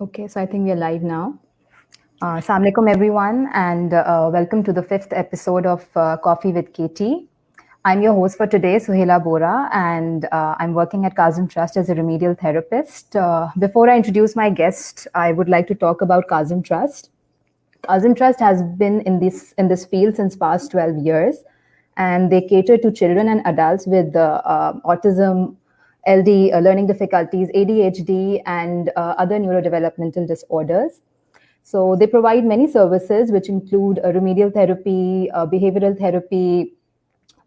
Okay, so I think we are live now. Assalamu alaikum everyone, and welcome to the 5th episode of Coffee with Katie. I'm your host for today, Suhaila Bora, and I'm working at Kazim Trust as a remedial therapist. Before I introduce my guest, I would like to talk about Kazim Trust. Kazim Trust has been in this field since past 12 years, and they cater to children and adults with autism, LD, learning difficulties, ADHD, and other neurodevelopmental disorders. So they provide many services, which include remedial therapy, behavioral therapy,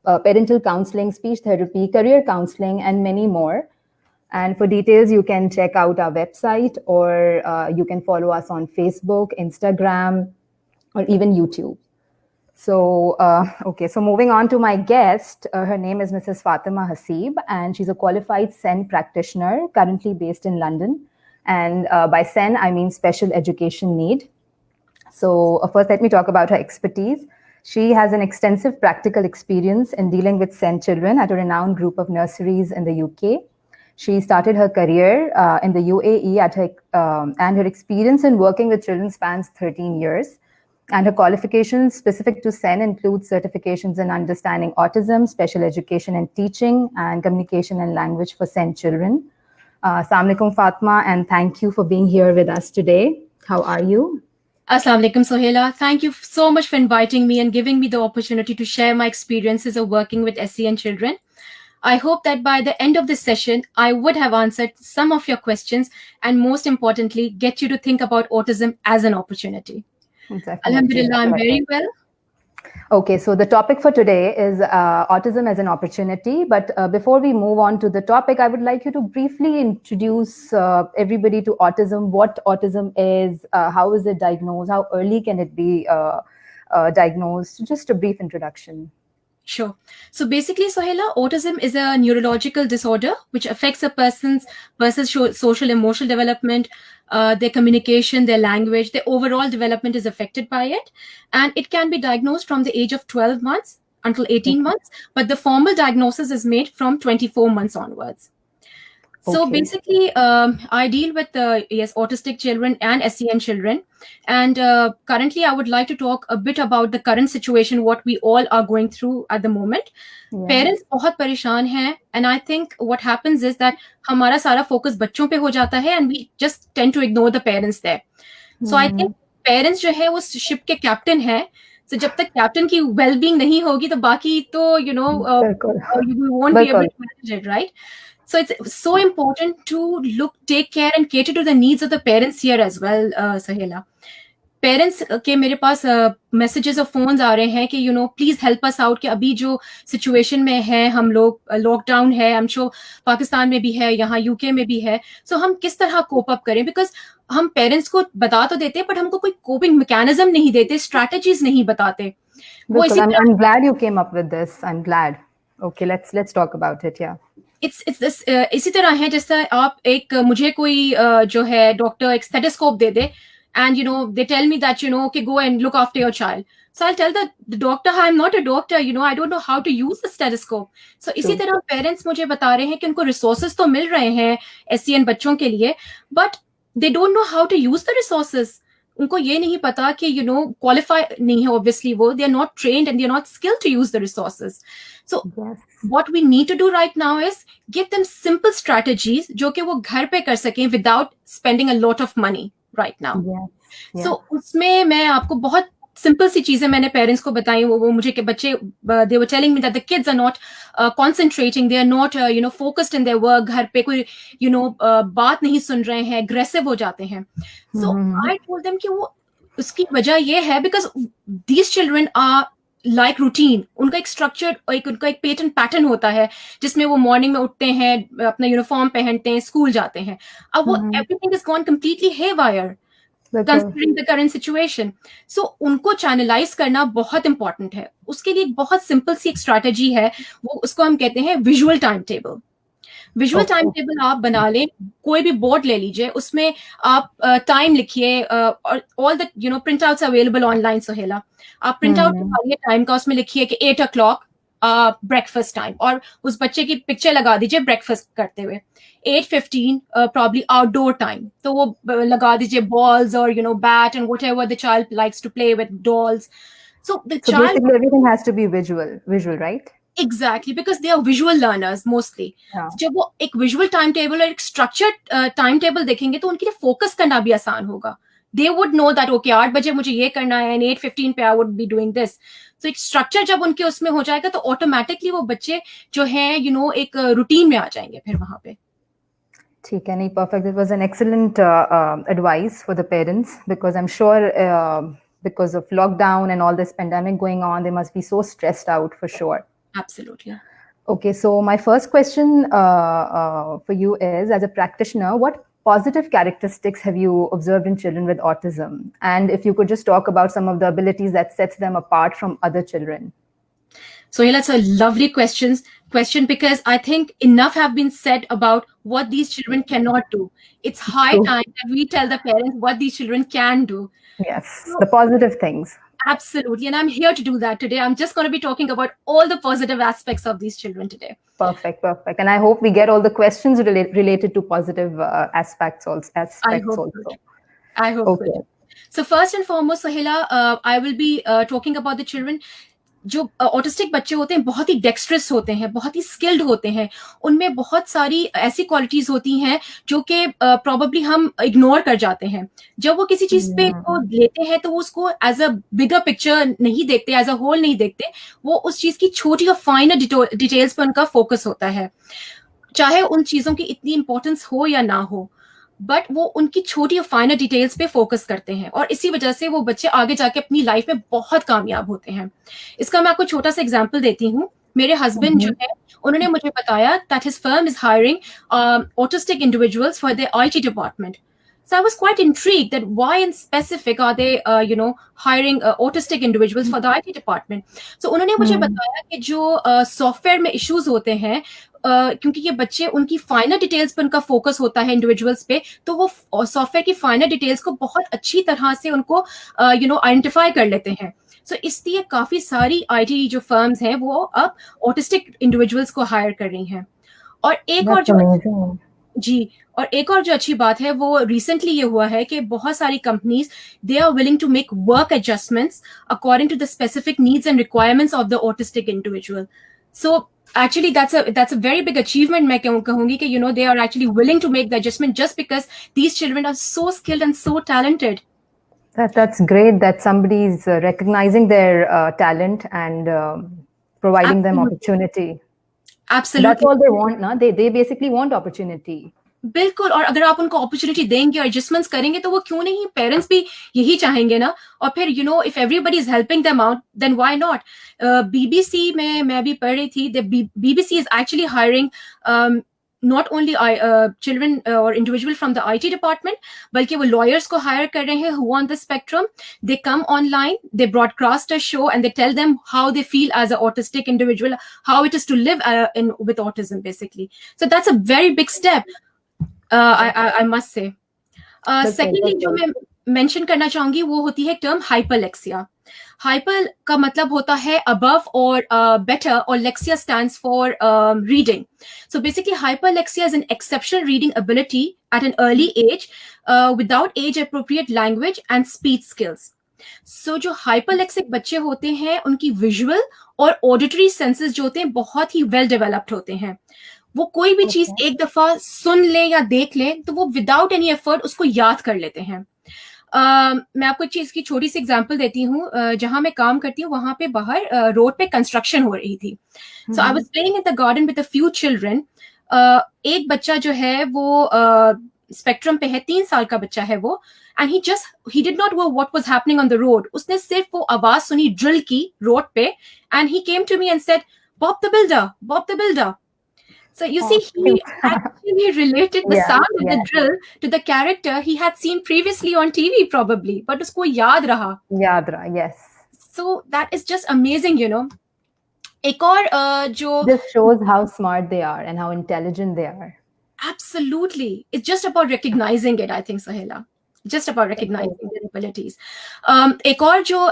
parental counseling, speech therapy, career counseling, and many more. And for details, you can check out our website, or you can follow us on Facebook, Instagram, or even YouTube. So, so moving on to my guest, her name is Mrs. Fatima Hasib, and she's a qualified SEN practitioner, currently based in London. And by SEN, I mean special education need. So first, let me talk about her expertise. She has an extensive practical experience in dealing with SEN children at a renowned group of nurseries in the UK. She started her career in the UAE and her experience in working with children spans 13 years. And her qualifications specific to SEN include certifications in understanding autism, special education and teaching, and communication and language for SEN children. Assalamu alaikum, Fatma, and thank you for being here with us today. How are you? Assalamu alaikum, Sohaila. Thank you so much for inviting me and giving me the opportunity to share my experiences of working with SEN children. I hope that by the end of this session, I would have answered some of your questions and most importantly, get you to think about autism as an opportunity. Definitely. Alhamdulillah, I'm very well. Okay, so the topic for today is autism as an opportunity. But before we move on to the topic, I would like you to briefly introduce everybody to autism, what autism is, how is it diagnosed, how early can it be diagnosed, just a brief introduction. Sure. So basically, Sohaila, autism is a neurological disorder which affects a person's social emotional development, their communication, their language, their overall development is affected by it. And it can be diagnosed from the age of 12 months until 18 months, but the formal diagnosis is made from 24 months onwards. So basically, I deal with autistic children and SEN children. And currently, I would like to talk a bit about the current situation, what we all are going through at the moment. Yeah. Parents बहुत परेशान हैं, and I think what happens is that हमारा सारा focus बच्चों पे हो जाता है, and we just tend to ignore the parents there. So I think parents जो है वो ship के captain है. So जब तक captain की well-being नहीं होगी, तो बाकी तो you won't be able to manage it, right? So it's so important to take care and cater to the needs of the parents here as well, Sohaila. Parents के मेरे पास messages और phones आ रहे हैं कि please help us out कि अभी जो situation में है हम लोग lockdown है, I'm sure पाकिस्तान में भी है, यहाँ UK में भी है, so हम किस तरह cope up करें, because हम parents को बता तो देते हैं but हमको कोई coping mechanism नहीं देते, strategies नहीं बताते. I'm glad you came up with this. I'm glad. Okay, let's talk about it. Yeah. It's this इसी तरह है जैसे आप मुझे कोई जो है डॉक्टर एक stethoscope they they and they tell me that okay, go and look after your child, so I'll tell the doctor I'm not a doctor, I don't know how to use the stethoscope. So इसी तरह parents मुझे बता रहे हैं कि उनको resources तो मिल रहे हैं SEN बच्चों के लिए, but they don't know how to use the resources. उनको ये नहीं पता कि qualify नहीं है, obviously वो they are not trained and they are not skilled to use the resources. So what we need to do right now is give them simple strategies जो कि वो घर पे कर सकें without spending a lot of money right now. So उसमें मैं आपको बहुत simple सी चीजें मैंने parents को बताई, वो मुझे के बच्चे they were telling me that the kids are not concentrating, they are not focused in their work, घर पे कोई बात नहीं सुन रहे हैं, aggressive हो जाते हैं. So I told them कि वो उसकी वजह ये है because these children are like routine, उनका एक structured उनका एक pattern होता है जिसमें वो morning में उठते हैं, अपना uniform पहनते हैं, school जाते हैं. अब वो everything is gone completely haywire considering the current situation. So उनको channelize करना बहुत important है. उसके लिए एक बहुत simple सी एक strategy है, वो उसको हम कहते हैं visual timetable. Visual time table आप बना लें, कोई भी बोर्ड ले लीजिए, उसमें आप टाइम लिखिए और all the print outs available online. सोहेला, आप प्रिंट आउट निकालिए टाइम का, उसमें लिखिए कि 8 o'clock ब्रेकफास्ट टाइम, और उस बच्चे की पिक्चर लगा दीजिए ब्रेकफास्ट करते हुए. 8:15 प्रॉब्ली आउटडोर टाइम, तो वो लगा दीजिए बॉल्स और bat and whatever the child likes to play with dolls. So the So child, basically everything has to be visual, right? exactly, because they are visual learners mostly. Yeah. जब वो एक visual time table और एक structured time table देखेंगे तो उनके लिए focus करना भी आसान होगा. They would know that okay 8 बजे मुझे ये करना है एंड 8:15 पे I would be doing this. So एक स्ट्रक्चर जब उनके उसमें हो जाएगा तो ऑटोमेटिकली वो बच्चे जो हैं एक रूटीन में आ जाएंगे फिर वहां पे. ठीक है, नहीं, perfect. It was an excellent advice for the parents, because I'm sure because of lockdown and all this pandemic going on, they must be so stressed out for sure. Absolutely. Okay, so my first question for you is, as a practitioner, what positive characteristics have you observed in children with autism? And if you could just talk about some of the abilities that sets them apart from other children. So yeah, that's a lovely question, because I think enough have been said about what these children cannot do. It's high True. time that we tell the parents what these children can do. Yes, the positive things. Absolutely. And I'm here to do that today. I'm just going to be talking about all the positive aspects of these children today. Perfect. And I hope we get all the questions related to positive aspects also. I hope Okay. so. So first and foremost, Sohela, I will be talking about the children. जो autistic बच्चे होते हैं बहुत ही dextrous होते हैं, बहुत ही skilled होते हैं. उनमें बहुत सारी ऐसी क्वालिटीज होती हैं जो कि प्रोबेबली हम इग्नोर कर जाते हैं. जब वो किसी चीज पे को लेते हैं तो वो उसको एज अ बिगर पिक्चर नहीं देखते, एज अ होल नहीं देखते. वो उस चीज की छोटी और फाइनर डिटेल्स पे उनका फोकस होता है, चाहे उन चीजों की इतनी इंपॉर्टेंस हो या ना हो, बट वो उनकी छोटी और फाइनर डिटेल्स पे फोकस करते हैं और इसी वजह से वो बच्चे आगे जाके अपनी लाइफ में बहुत कामयाब होते हैं. इसका मैं आपको छोटा सा एग्जांपल देती हूँ. मेरे हस्बैंड जो है उन्होंने मुझे बताया that his firm is hiring autistic individuals for their IT department. So I was quite intrigued that why in specific are they, hiring autistic individuals for the IT department. So उन्होंने मुझे बताया कि जो सॉफ्टवेयर में issues होते हैं, क्योंकि ये बच्चे उनकी फाइनल डिटेल्स पे उनका फोकस होता है इंडिविजुअल्स पे, तो वो सॉफ्टवेयर की फाइनल डिटेल्स को बहुत अच्छी तरह से उनको आइडेंटिफाई कर लेते हैं. सो इसलिए काफी सारी IT जो फर्म्स हैं वो अब ऑटिस्टिक इंडिविजुअल्स को हायर कर रही हैं. और एक और जो अच्छी बात है वो रिसेंटली ये हुआ है कि बहुत सारी companies they are willing to make work adjustments according to the specific needs and requirements of the autistic individual. So actually that's a very big achievement मैं कहूंगी कि they are actually willing to make the adjustment just because these children are so skilled and so talented. That's great that somebody is recognizing their talent and providing them opportunity. Absolutely. That's all they want, na? They basically want opportunity. बिल्कुल. और अगर आप उनको opportunity देंगे और adjustments करेंगे तो वो क्यों नहीं, पेरेंट्स भी यही चाहेंगे ना. और फिर if everybody is helping them out then why not. BBC में मैं भी पढ़ रही थी, BBC is actually hiring not only children or individual from the IT department, बल्कि वो lawyers को hire कर रहे हैं who on the spectrum. They come online, they broadcast a show and they tell them how they feel as an autistic individual, how it is to live with autism basically. So that's a very big step. I must say. Secondly, जो मैं mention करना चाहूंगी वो होती है term हाइपरलेक्सिया. Hyper का मतलब होता है अबव और बेटर, और lexia stands for reading. So basically hyperlexia is an exceptional reading ability at an early age without age appropriate language and speech skills. So जो हाइपरलेक्सिक बच्चे होते हैं उनकी विजुअल और ऑडिटरी सेंसेस जो होते हैं बहुत ही वेल डेवलप्ड होते हैं. वो कोई भी चीज एक दफा सुन ले या देख ले तो वो विदाउट एनी एफर्ट उसको याद कर लेते हैं. मैं आपको एक चीज की छोटी सी एग्जांपल देती हूँ. जहां मैं काम करती हूँ वहां पे बाहर रोड पे कंस्ट्रक्शन हो रही थी. So I was playing in the garden with a few children. एक बच्चा जो है वो स्पेक्ट्रम पे है, 3 साल का बच्चा है वो, and he did not know what was happening on the road. उसने सिर्फ वो आवाज सुनी ड्रिल की रोड पे, and he came to me and said Bob the builder, Bob the builder. So you see, he actually related the sound of the drill to the character he had seen previously on TV probably, but usko yaad raha. Yes. So that is just amazing, एक और जो this shows how smart they are and how intelligent they are. Absolutely. It's just about recognizing it, I think, Sohela. Just about recognizing it. Abilities. एक और जो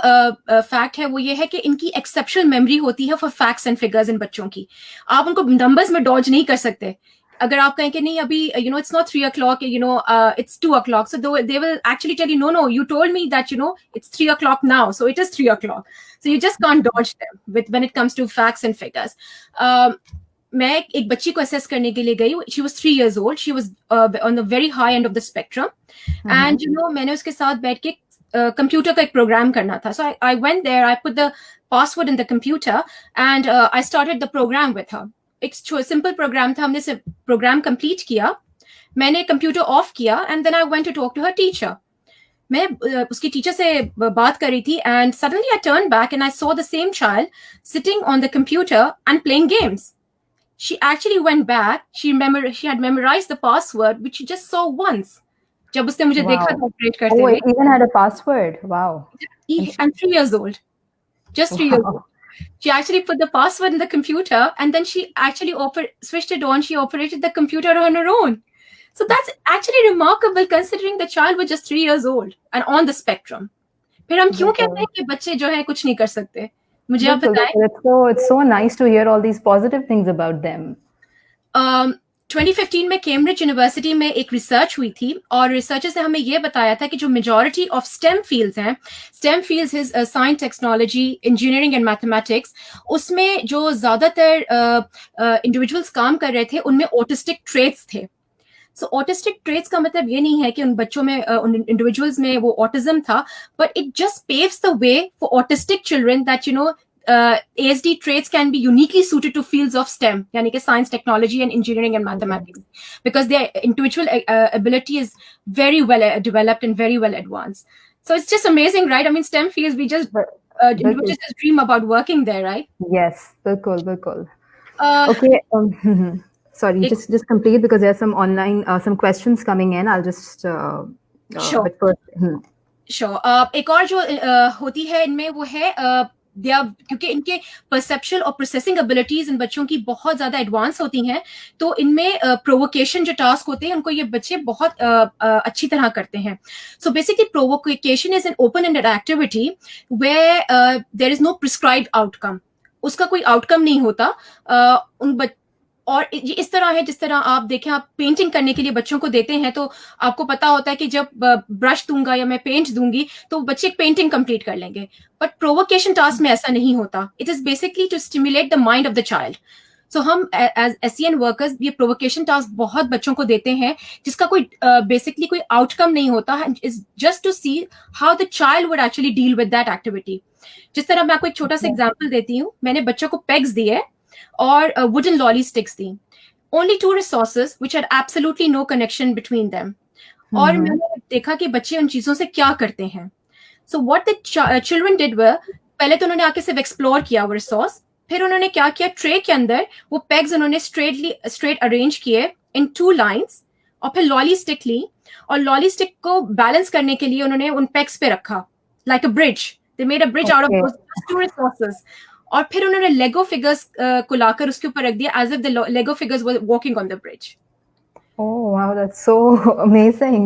fact है वो ये है कि इनकी एक्सेप्शनल मेमोरी होती है for facts and figures in बच्चों की। आप उनको नंबर्स में डॉज नहीं कर सकते। अगर आप कहें कि नहीं अभी it's not 3 o'clock, it's 2 o'clock, so they will actually tell you, no, you told me that it's 3 o'clock now, so it is 3 o'clock. So you just can't dodge them when it comes to facts and figures. मैं एक बच्ची को assess करने के लिए गई. She was 3 years old. She was on the very high end of the spectrum. And मैंने उसके साथ बैठ के कंप्यूटर का एक प्रोग्राम करना था. So I went there, I put the password in the computer, and I started the program with her. एक सिंपल प्रोग्राम था. हमने प्रोग्राम कंप्लीट किया. मैंने कंप्यूटर ऑफ किया and then I went to talk to her teacher. मैं उसकी teacher से बात कर रही थी and suddenly I turn back and I saw the same child sitting on the computer and playing games. She actually went back. She had memorized the password, which she just saw once. जब उसने मुझे देखा था operate करते हुए. Oh, it even had a password. Wow. I'm 3 years old. Just 3 years old. She actually put the password in the computer and then she actually switched it on. She operated the computer on her own. So that's actually remarkable considering the child was just 3 years old and on the spectrum. फिर हम क्यों कहते हैं कि बच्चे जो है कुछ नहीं कर सकते? मुझे आप बताएं. It's so nice to hear all these positive things about them. 2015 में कैम्ब्रिज यूनिवर्सिटी में एक रिसर्च हुई थी और रिसर्चर्स ने हमें ये बताया था कि जो मेजॉरिटी ऑफ स्टेम फील्ड्स हैं, stem fields is science, technology, engineering and mathematics, उसमें जो ज्यादातर इंडिविजुअल्स काम कर रहे थे उनमें ऑटिस्टिक ट्रेट्स थे. सो ऑटिस्टिक ट्रेट्स का मतलब ये नहीं है कि उन बच्चों में, उन इंडिविजुअल्स में वो ऑटिज्म था, but it just paves the way for autistic children that ASD traits can be uniquely suited to fields of STEM, yani ke science, technology, and engineering and mathematics, because their individual ability is very well developed and very well advanced. So it's just amazing, right? I mean, STEM fields, we just individuals just dream about working there, right? Yes, bilkul. Okay. Sorry, just complete because there are some online some questions coming in. I'll just sure. But first, sure. एक और जो होती है इनमें वो है क्योंकि इनके परसेप्शुअल और प्रोसेसिंग एबिलिटीज इन बच्चों की बहुत ज्यादा एडवांस होती हैं, तो इनमें प्रोवोकेशन जो टास्क होते हैं उनको ये बच्चे बहुत अच्छी तरह करते हैं. So basically provocation is an open ended activity where there is no prescribed outcome. उसका कोई आउटकम नहीं होता. और ये इस तरह है जिस तरह आप देखें, आप पेंटिंग करने के लिए बच्चों को देते हैं तो आपको पता होता है कि जब ब्रश दूंगा या मैं पेंट दूंगी तो बच्चे पेंटिंग कंप्लीट कर लेंगे. बट प्रोवोकेशन टास्क में ऐसा नहीं होता. It is basically to stimulate the mind of the child. So हम एज SEN वर्कर्स ये प्रोवोकेशन टास्क बहुत बच्चों को देते हैं जिसका कोई बेसिकली कोई आउटकम नहीं होता. Is just to see how the child would actually deal with that activity. जिस तरह मैं आपको एक छोटा सा एग्जाम्पल देती हूँ. मैंने बच्चों को पेग्स दिए और wooden lolly sticks the. Only 2 resources which had absolutely no connection between them. और मैंने देखा कि बच्चे उन चीजों से क्या करते हैं. So what the children did were, पहले तो उन्होंने आके सिर्फ एक्सप्लोर किया वो रिसोर्स. फिर उन्होंने क्या किया, ट्रे के अंदर वो पेग्स उन्होंने स्ट्रेट अरेंज किए इन 2 लाइन्स और फिर लॉली स्टिक ली और लॉली स्टिक को बैलेंस करने के लिए उन्होंने उन पेग्स पे रखा like a bridge. They made a bridge out of those 2 resources. और फिर उन्होंने लेगो फिगर्स को लाकर उसके ऊपर रख दिया as if the Lego figures were walking on the bridge. Oh wow, that's so amazing.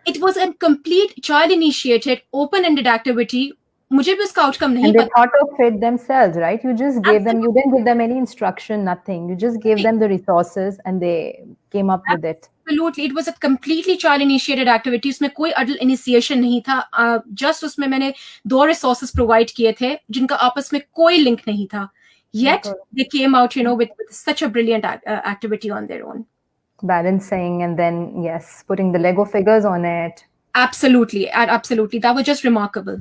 It was a complete child initiated open ended activity. मुझे भी उसका आउटकम नहीं पता. And they पता. thought of it themselves, right? You just gave them, you didn't give them any instruction, nothing. You just gave them the resources and they came up with it. Absolutely, it was a completely child initiated activity. उसमें कोई adult initiation नहीं था. Just उसमें मैंने 2 resources provide किए थे जिनका आपस में कोई link नहीं था. Yet they came out, with such a brilliant activity on their own. Balancing and then yes, putting the Lego figures on it. Absolutely, that was just remarkable.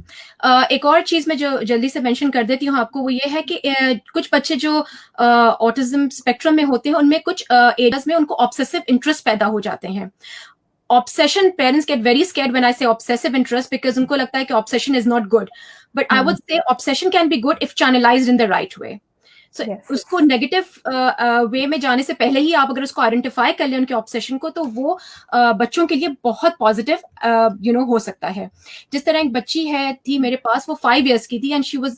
एक और चीज मैं जो जल्दी से मेंशन कर देती हूँ आपको, वो ये है कि कुछ बच्चे जो ऑटिज्म स्पेक्ट्रम में होते हैं उनमें कुछ एरियाज में उनको ऑब्सेसिव इंटरेस्ट पैदा हो जाते हैं. Obsession, parents get very scared when I से ऑब्सेसिव इंटरेस्ट बिकॉज उनको लगता है कि obsession is not good, but I would say obsession can be good if channelised in the right way. So, उसको नेगेटिव वे में जाने से पहले ही आप अगर उसको आइडेंटिफाई कर लें उनके ऑब्सेशन को, तो वो बच्चों के लिए बहुत पॉजिटिव हो सकता है. जिस तरह एक बच्ची थी मेरे पास, वो 5 years की थी and she was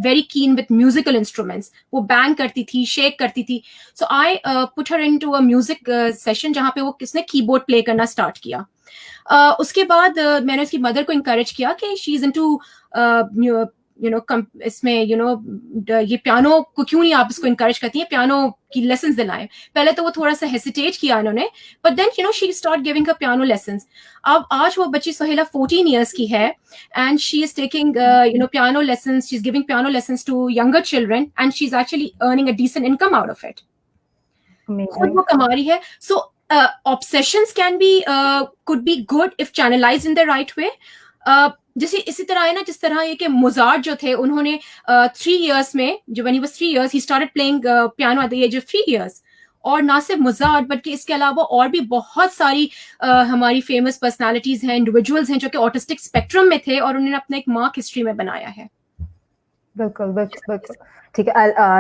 very keen with musical instruments. वो बैंग करती थी, शेक करती थी. So I put her into a music session जहाँ पे वो किसने कीबोर्ड प्ले करना स्टार्ट किया. उसके बाद मैंने उसकी मदर को इंकरेज किया कि शी इज इनटू इसमें ये पियानो को क्यों नहीं आप इसको इंकरेज करती हैं, पियानो की लेसन्स दिलाएं। पहले तो वो थोड़ा सा हेसिटेट किया इन्होंने, but then she start giving her piano lessons. अब आज वो बच्ची सोहेला 14 years की है and she is taking piano lessons, she's giving piano lessons to younger children and she's actually earning a decent income out of it. खुद वो कमा रही है. So obsessions could be good if channelized in the right way. जैसे इसी तरह है ना, जिस तरह ये कि मोजार्ट जो थे उन्होंने 3 years में, जो when he was 3 years he started playing piano at the age of 3 years. और ना सिर्फ मोजार्ट बल्कि इसके अलावा और भी बहुत सारी हमारी फेमस पर्सनालिटीज हैं, इंडिविजुअल्स हैं जो कि ऑटिस्टिक स्पेक्ट्रम में थे और उन्होंने अपना एक मार्क हिस्ट्री में बनाया है. बिल्कुल बिल्कुल. ठीक है.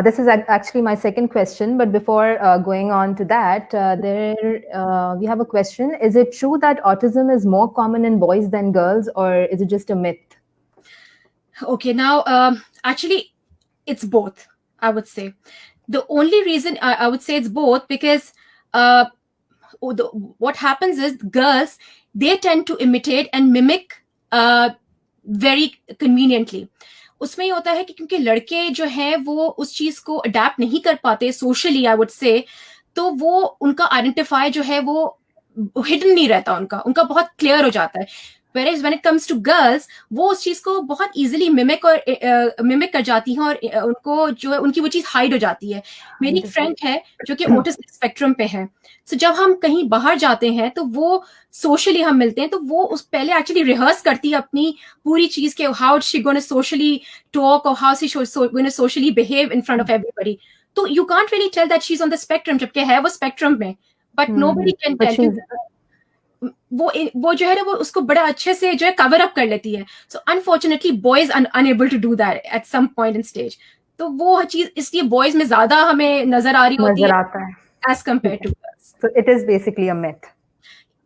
This is actually my second question, but before going on to that, we have a question. Is it true that autism is more common in boys than girls, or is it just a myth? Okay, now actually it's both, I would say. The only reason I would say it's both because what happens is girls, they tend to imitate and mimic very conveniently. उसमें ये होता है कि क्योंकि लड़के जो हैं वो उस चीज को अडेप्ट नहीं कर पाते सोशली, आई वुड से, तो वो उनका आइडेंटिफाई जो है वो हिडन नहीं रहता, उनका बहुत क्लियर हो जाता है. Whereas when it comes to girls, वो उस चीज को बहुत easily मिमिक कर जाती हैं और उनको जो है उनकी वो चीज हाइड हो जाती है. मेरी एक फ्रेंड है जो कि ऑटिस्टिक स्पेक्ट्रम पे है. So जब हम कहीं बाहर जाते हैं तो वो सोशली हम मिलते हैं तो वो उस पहले एक्चुअली रिहर्स करती है अपनी पूरी चीज के how she gonna socially talk और how she gonna socially behave in front of everybody. तो you can't really tell that she is on the spectrum, जबकि है वो स्पेक्ट्रम में, बट नोबडी कैन टेल. वो जो है ना वो उसको बड़ा अच्छे से जो है कवर अप कर लेती है. So unfortunately boys are unable to do that at some point in stage. तो वो चीज इसलिए बॉयज में ज्यादा हमें नजर आ रही होती है as compare to girls. So it is basically a myth.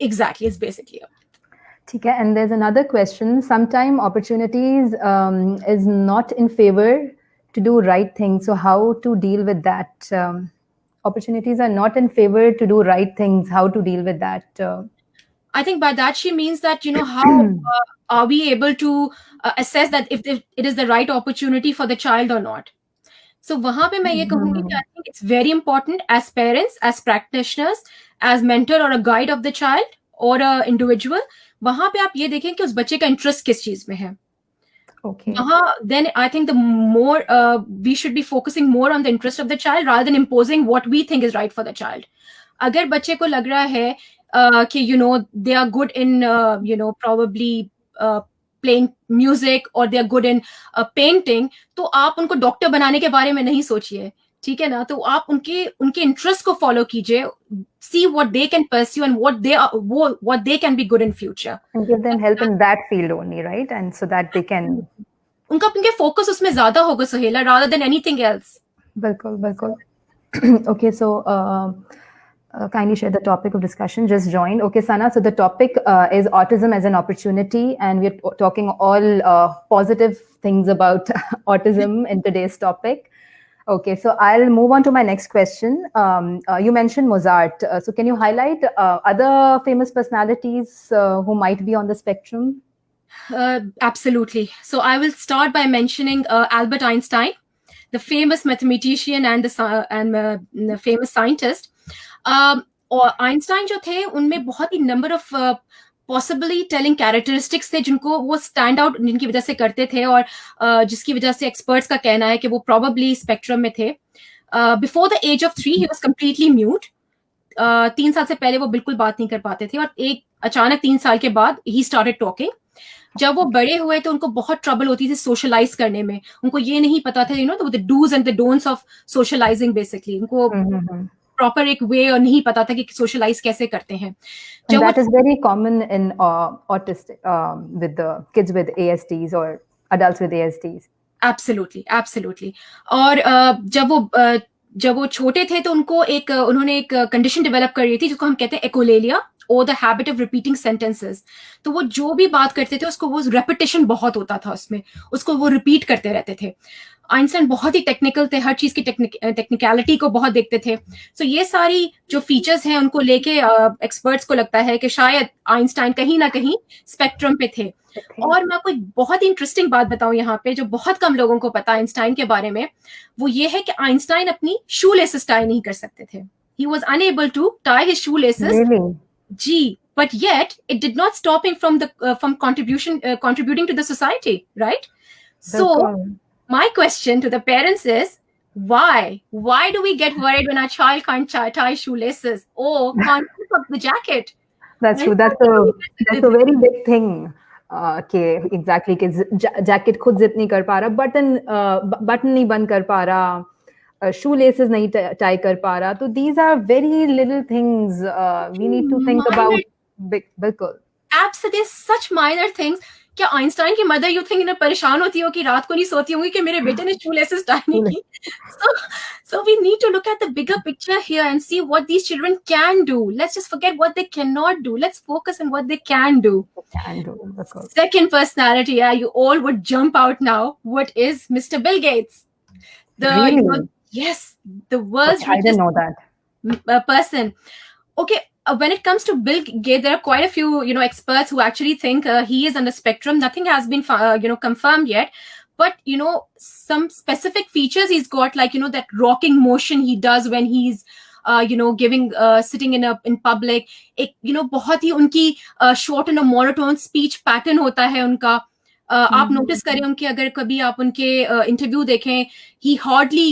Exactly, it's basically a myth. ठीक है. And there's another question. Sometimes opportunities is not in favor to do right things. So how to deal with that? Opportunities are not in favor to do right things. How to deal with that? I think by that she means that, how are we able to assess that if it is the right opportunity for the child or not. So वहाँ पे मैं ये कहूँगी कि I think it's very important as parents, as practitioners, as mentor or a guide of the child or a individual, वहाँ पे आप ये देखें कि उस बच्चे का इंटरेस्ट किस चीज में है. Okay. Then I think the more we should be focusing more on the interest of the child rather than imposing what we think is right for the child. अगर बच्चे को लग रहा है कि they are good in probably playing music or they are good in painting, तो आप उनको डॉक्टर बनाने के बारे में नहीं सोचिए, ठीक है ना. तो आप उनके इंटरेस्ट को फॉलो कीजिए, see what they can pursue and what they can be good in future, and give them help in that field only, right? And so that they can उनके फोकस उसमें ज्यादा होगा सोहेला rather than anything else. बिल्कुल. Okay, so kindly share the topic of discussion. Just joined. Okay, Sana. So the topic is autism as an opportunity, and we're talking all positive things about autism in today's topic. Okay, so I'll move on to my next question. You mentioned Mozart. So can you highlight other famous personalities who might be on the spectrum? Absolutely. So I will start by mentioning Albert Einstein, the famous mathematician and the famous scientist. और Einstein जो थे उनमें बहुत ही number of possibly telling characteristics थे जिनको वो stand out जिनकी वजह से करते थे और जिसकी वजह से एक्सपर्ट्स का कहना है कि वो प्रोबेबली स्पेक्ट्रम में थे. Before the age of 3 he was completely mute. 3 साल से पहले वो बिल्कुल बात नहीं कर पाते थे और एक अचानक 3 साल के बाद ही स्टार्टेड टॉकिंग. जब वो बड़े हुए तो उनको बहुत ट्रबल होती थी सोशलाइज करने में. उनको ये नहीं पता था the dos and the don'ts of socialising. Basically उनको प्रॉपर एक वे और नहीं पता था कि सोशलाइज कैसे करते हैं. That is very common in autistic with the kids with ASDs or adults with ASDs. Absolutely. और जब वो छोटे थे तो उन्होंने एक कंडीशन डेवलप करी थी जिसको हम कहते हैं एकोलेलिया or the habit of repeating sentences. तो वो जो भी बात करते थे उसको वो repetition बहुत होता था उसमें, उसको वो repeat करते रहते थे. आइंस्टाइन बहुत ही टेक्निकल थे, हर चीज की टेक्निकलिटी को बहुत देखते थे. सो ये सारी जो फीचर्स हैं उनको लेके एक्सपर्ट्स को लगता है कि शायद आइंस्टाइन कहीं ना कहीं स्पेक्ट्रम पे थे. और मैं आपको एक बहुत ही इंटरेस्टिंग बात बताऊं यहाँ पे जो बहुत कम लोगों को पता आइंस्टाइन के बारे में, वो ये है कि आइंस्टाइन अपनी शू लेसेस टाई नहीं कर सकते थे. He was unable to tie his shoelaces. Really? Gee, but yet it did not stop him from contributing to the society, right? So my question to the parents is, why do we get worried when our child can't tie shoelaces or can't keep up the jacket? That's true. That's a very big thing. कि exactly कि jacket खुद zip नहीं कर पा रहा, button नहीं बंद कर पा रहा, शू लेसेस नहीं टाई कर पा रहा. तो these are very little things we need to think about. बिल्कुल. Absolutely, such minor things. क्या आइंस्टाइन की मदर यू थिंक परेशान होती हो कि रात को नहीं सोती होंगी कि मेरे बेटे ने शू लेसेस टाई नहीं की. So we need to look at the bigger picture here and see what these children can do. Let's just forget what they cannot do. Let's focus on what they can do. Second personality, yeah, you all would jump out now. What is Mr. Bill Gates? Really? Yes, the world's I didn't know that. Person. Okay. When it comes to Bill Gates, there are quite a few, experts who actually think he is on the spectrum. Nothing has been, confirmed yet. But, some specific features he's got, like, that rocking motion he does when he's, giving, sitting in public. एक, बहुत ही उनकी short and a monotone speech pattern होता है उनका. आप notice करें उनके, अगर कभी आप उनके interview देखें, he hardly,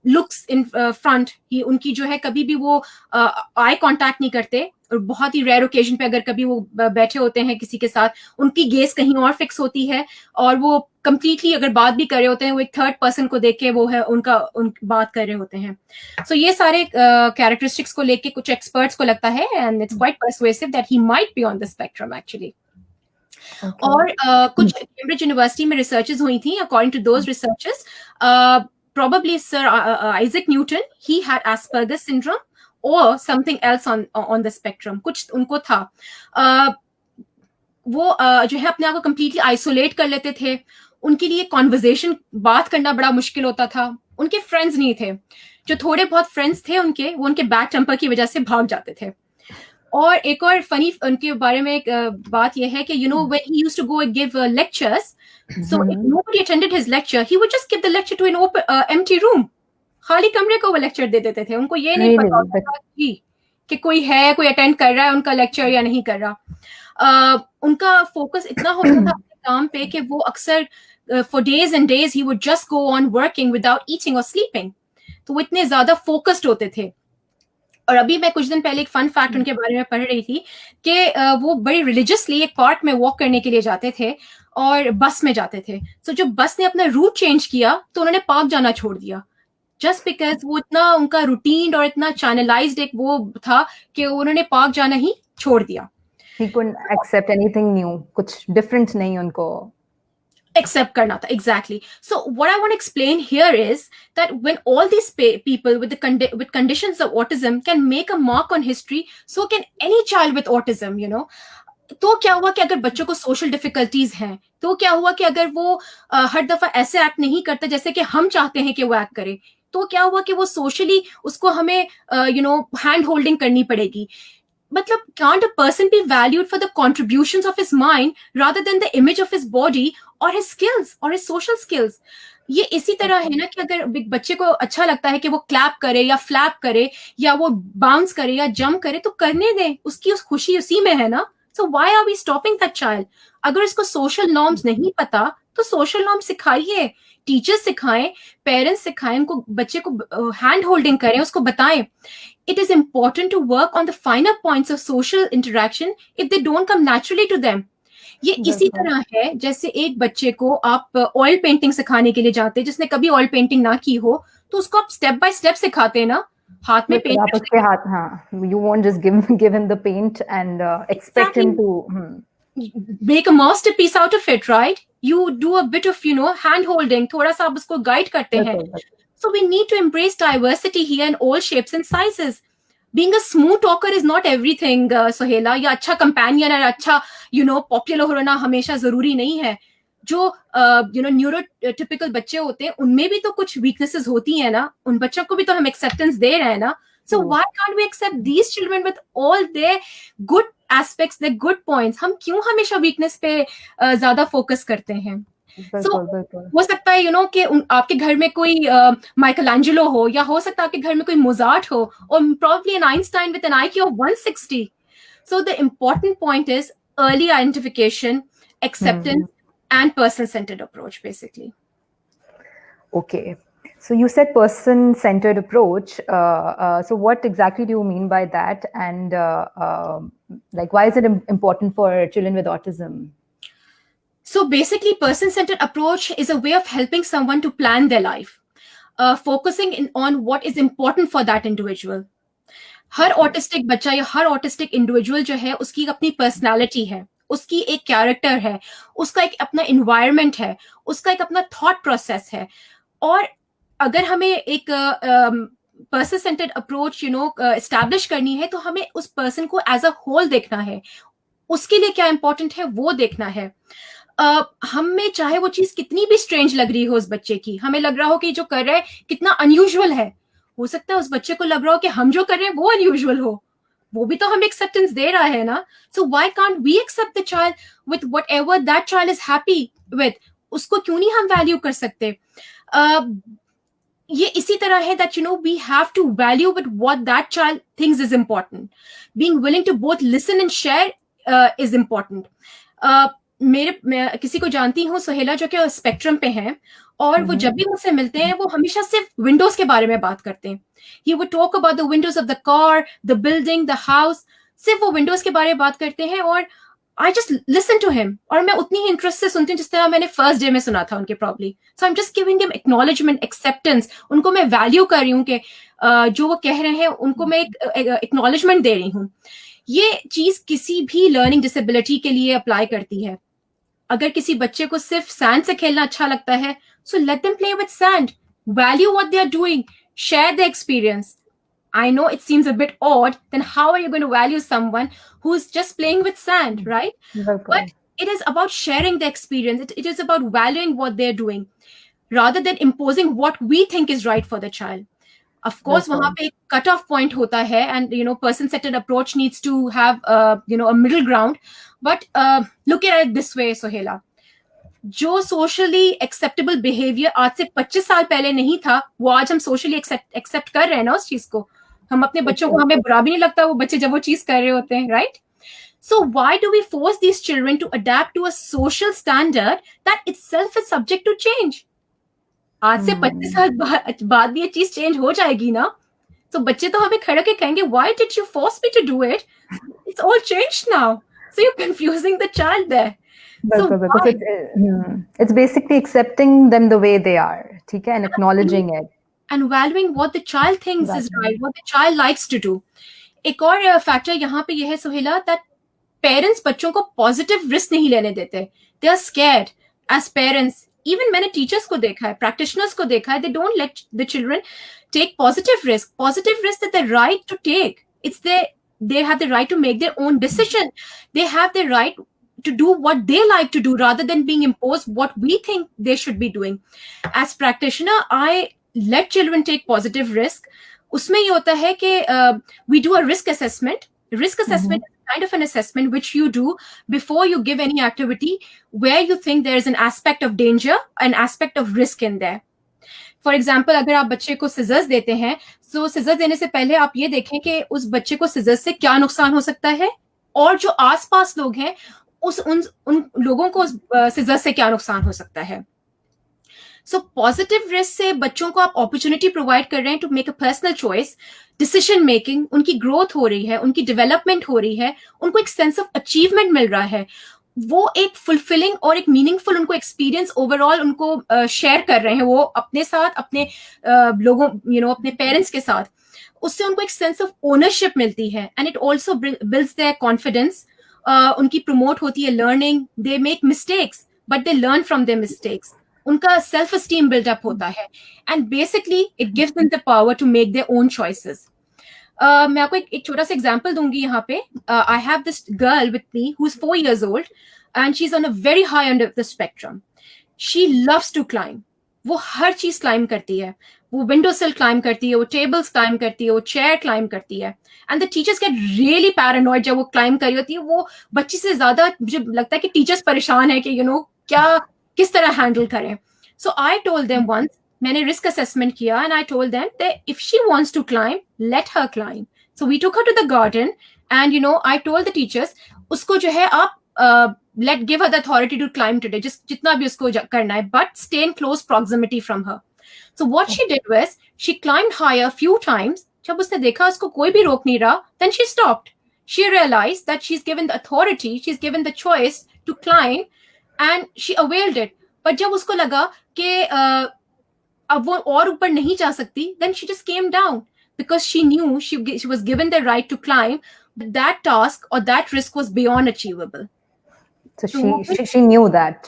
looks in front. उनकी जो है कभी भी वो आई कांटेक्ट नहीं करते, और बहुत ही रेयर ओकेजन पे अगर कभी वो बैठे होते हैं किसी के साथ, उनकी गेज कहीं और फिक्स होती है, और वो कंप्लीटली अगर बात भी कर रहे होते हैं वो एक थर्ड पर्सन को देख के वो है उन बात कर रहे होते हैं. सो ये सारे कैरेक्टरिस्टिक्स को लेके कुछ एक्सपर्ट्स को लगता है, and it's quite persuasive that he might be on the spectrum actually. और कुछ कैम्ब्रिज यूनिवर्सिटी में रिसर्चेस हुई थी. According to those researches, probably Sir Isaac Newton, he had Asperger's syndrome or something else on the spectrum. कुछ उनको था. वो जो है अपने आप को completely isolate कर लेते थे. उनके लिए conversation, बात करना बड़ा मुश्किल होता था. उनके friends नहीं थे. जो थोड़े बहुत friends थे उनके, वो उनके bad temper की वजह से भाग जाते थे. और एक और funny उनके बारे में एक बात ये है कि when he used to go and give lectures, so if nobody attended his lecture, he would just give the lecture to an empty room. खाली कमरे को वो लेक्चर दे देते थे. उनको ये नहीं पता होता कि कोई अटेंड कर रहा है उनका लेक्चर या नहीं कर रहा. उनका फोकस इतना होता था अपने काम पे कि वो अक्सर for days and days he would just go on working without eating or sleeping. तो वो इतने ज्यादा फोकस्ड होते थे. और अभी मैं कुछ दिन पहले एक फन फैक्ट उनके बारे में पढ़ रही थी कि वो बड़ी रिलीजियसली एक पार्क में वॉक करने के लिए जाते थे और बस में जाते थे. सो जब बस ने अपना रूट चेंज किया तो उन्होंने पार्क जाना छोड़ दिया, जस्ट बिकॉज वो इतना उनका रूटीन और इतना चैनलाइज्ड एक वो था कि उन्होंने पार्क जाना ही छोड़ दिया. He couldn't accept anything new, कुछ different नहीं उनको accept karna tha. Exactly. So what I want to explain here is that when all these people with with conditions of autism can make a mark on history, so can any child with autism, तो क्या हुआ कि अगर बच्चों को social difficulties हैं, तो क्या हुआ कि अगर वो हर दफा ऐसे एक्ट नहीं करता जैसे कि हम चाहते हैं कि वो एक्ट करे, तो क्या हुआ कि वो सोशली उसको हमें हैंड होल्डिंग करनी पड़ेगी. मतलब can't a person be valued for the contributions of his mind rather than the image of his body or his skills or his social skills? ये इसी तरह है ना कि अगर बच्चे को अच्छा लगता है कि वो क्लैप करे या फ्लैप करे या वो बाउंस करे या जंप करे, तो करने दें, उसकी उस खुशी उसी में है ना. So why are we stopping that child? अगर इसको social norms नहीं पता तो social norms सिखाइए, टीचर्स सिखाएं, पेरेंट्स सिखाएं, उनको बच्चे को हैंड होल्डिंग करें, उसको बताएं. It is important to work on the finer points of social interaction if they don't come naturally to them. ये इसी तरह है जैसे एक बच्चे को आप ऑयल पेंटिंग सिखाने के लिए जाते हैं, जिसने कभी ऑयल पेंटिंग ना की हो, तो उसको आप स्टेप बाय स्टेप सिखाते हैं ना, हाथ में पेंट उसके हाथ. हाँ, you won't just give him the paint and expect him to make a masterpiece out of it, right? You do a bit of hand holding, थोड़ा सा आप उसको गाइड करते हैं. So we need to embrace diversity here in all shapes and sizes. Being a smooth talker is not everything, Sohela. या अच्छा companion और अच्छा पॉपुलर होना हमेशा जरूरी नहीं है. जो न्यूरोटिपिकल बच्चे होते हैं उनमें भी तो कुछ वीकनेसेस होती है ना, उन बच्चों को भी तो हम एक्सेप्टेंस दे रहे हैं ना. So why can't we accept these children with all their good aspects, their good points? हम क्यों हमेशा वीकनेस पे ज्यादा फोकस करते हैं? So, हो सकता है कि आपके घर में कोई माइकल एंजेलो हो, या हो सकता है आपके घर में कोई मोजार्ट हो, और probably an Einstein with an IQ of 160. So the important point is early identification, acceptance, and person-centered approach, basically. Okay. So you said person-centered approach. So what exactly do you mean by that? And like, why is it important for children with autism? So basically, person-centered approach is a way of helping someone to plan their life, focusing on what is important for that individual. Her autistic बच्चा या हर autistic individual जो है उसकी अपनी personality है, उसकी एक character है, उसका एक अपना इन्वायरमेंट है, उसका एक अपना थॉट प्रोसेस है. और अगर हमें एक पर्सन सेंटर्ड अप्रोच एस्टैब्लिश करनी है तो हमें उस पर्सन को एज अ होल देखना है, उसके लिए क्या इंपॉर्टेंट है वो देखना है. हमें चाहे वो चीज कितनी भी स्ट्रेंज लग रही हो उस बच्चे की, हमें लग रहा हो कि जो कर रहा है कितना अनयूजुअल है, हो सकता है उस बच्चे को लग रहा हो कि हम जो कर रहे हैं वो अनयूजुअल हो, वो भी तो हमें एक्सेप्टेंस दे रहा है ना. So why can't we accept the child with whatever that child is happy with? उसको क्यों नहीं हम वैल्यू कर सकते? ये इसी तरह है that we have to value with what that child thinks is important. Being willing to both listen and share is important. मैं किसी को जानती हूँ सोहेला जो कि स्पेक्ट्रम पे हैं, और वो जब भी मुझसे मिलते हैं वो हमेशा सिर्फ विंडोज के बारे में बात करते हैं. He would talk about the Windows of the car, the building, the house, सिर्फ वो विंडोज के बारे में बात करते हैं. और I just listen to him, और मैं उतनी ही इंटरेस्ट से सुनती हूँ जिस तरह मैंने फर्स्ट डे में सुना था उनके probably. So I am just giving him acknowledgement, acceptance. उनको मैं वैल्यू कर रही हूँ कि जो वो कह रहे हैं उनको मैं एक एक्नॉलेजमेंट दे रही हूँ. ये चीज किसी भी लर्निंग डिसेबिलिटी के लिए अप्लाई करती है. अगर किसी बच्चे को सिर्फ सैंड से खेलना अच्छा लगता है, so let them play with sand. Value what they are doing. Share the experience. I know it seems a bit odd. Then how are you going to value someone who's just playing with sand, right? Okay. But it is about sharing the experience. It is about valuing what they're doing, rather than imposing what we think is right for the child. Of course, वहाँ पे एक cut off point होता है, and person centered approach needs to have a middle ground. But look at it this way, Sohela. जो socially acceptable behaviour आज से 25 साल पहले नहीं था, वो आज हम सोशली एक्सेप्ट कर रहे हैं ना उस चीज को. हम अपने बच्चों को, हमें बुरा भी नहीं लगता वो बच्चे जब वो चीज कर रहे होते हैं, right? So why do we force these children to adapt to a social standard that itself is subject to change? आज से 25 साल बाद भी ये चीज चेंज हो जाएगी ना. तो बच्चे तो हमें खड़े के कहेंगे, why did you force me to do it? It's all changed now. So you confusing the child there. Because it's basically accepting them the way they are, ठीक है, and acknowledging it. And valuing what the child thinks is right, what the child likes to do. एक और factor यहाँ पे यह है सोहेला, that parents बच्चों को पॉजिटिव रिस्क नहीं लेने देते. They are scared as parents. Even मैंने टीचर्स को देखा है, प्रैक्टिशनर्स को देखा है, they don't let the children take positive risk that they're right to take. They have the right to make their own decision. They have the right to do what they like to do rather than being imposed what we think they should be doing. As practitioner, I let children take positive risk. उसमें ये होता है कि we do a risk assessment. Risk assessment is kind of an assessment which you do before you give any activity where you think there is an aspect of danger, an aspect of risk in there. For example, अगर आप बच्चे को scissors देते हैं, तो scissors देने से पहले आप ये देखें कि उस बच्चे को सिजर्स से क्या नुकसान हो सकता है, और जो आसपास लोग हैं उन लोगों को सिजर से क्या नुकसान हो सकता है. सो पॉजिटिव रिस्क से बच्चों को आप अपॉर्चुनिटी प्रोवाइड कर रहे हैं to make a personal choice, decision making, उनकी ग्रोथ हो रही है, उनकी डेवलपमेंट हो रही है, उनको एक सेंस ऑफ अचीवमेंट मिल रहा है, वो एक फुलफिलिंग और एक मीनिंगफुल उनको एक्सपीरियंस ओवरऑल उनको शेयर कर रहे हैं, वो अपने साथ, अपने लोगों अपने पेरेंट्स के साथ. उससे उनको एक सेंस ऑफ ओनरशिप मिलती है, and it also builds their confidence. उनकी प्रमोट होती है learning. They make mistakes but they learn from their mistakes. उनका सेल्फ एस्टीम बिल्डअप होता है, and basically it gives them the power to make their own choices. मैं आपको एक छोटा सा एग्जांपल दूंगी यहाँ पे. I have this girl with me who is 4 years old and she's on a very high end of the spectrum. She loves to climb. वो हर चीज क्लाइम करती है. वो विंडो सिल क्लाइम करती है, वो टेबल्स क्लाइम करती है, वो चेयर क्लाइम करती है. And the teachers get really paranoid जब वो क्लाइम कर रही होती है. वो बच्ची से ज्यादा मुझे लगता है कि टीचर्स परेशान है कि क्या किस तरह हैंडल करें. So I told them once, मैंने रिस्क असेसमेंट किया and I told them that if she wants to climb, let her climb. So we took her to the garden and I told the teachers, उसको जो है आप give her the authority to climb today, just जितना भी उसको करना है, but stay in close proximity from her. So what she did was she climbed higher few times. जब उसने देखा उसको कोई भी रोक नहीं रहा, then she stopped. She realized that she's given the authority, she's given the choice to climb, and she availed it. But जब उसको लगा कि अब वो और ऊपर नहीं जा सकती, then she just came down because she knew she was given the right to climb, but that task or that risk was beyond achievable. So she knew that.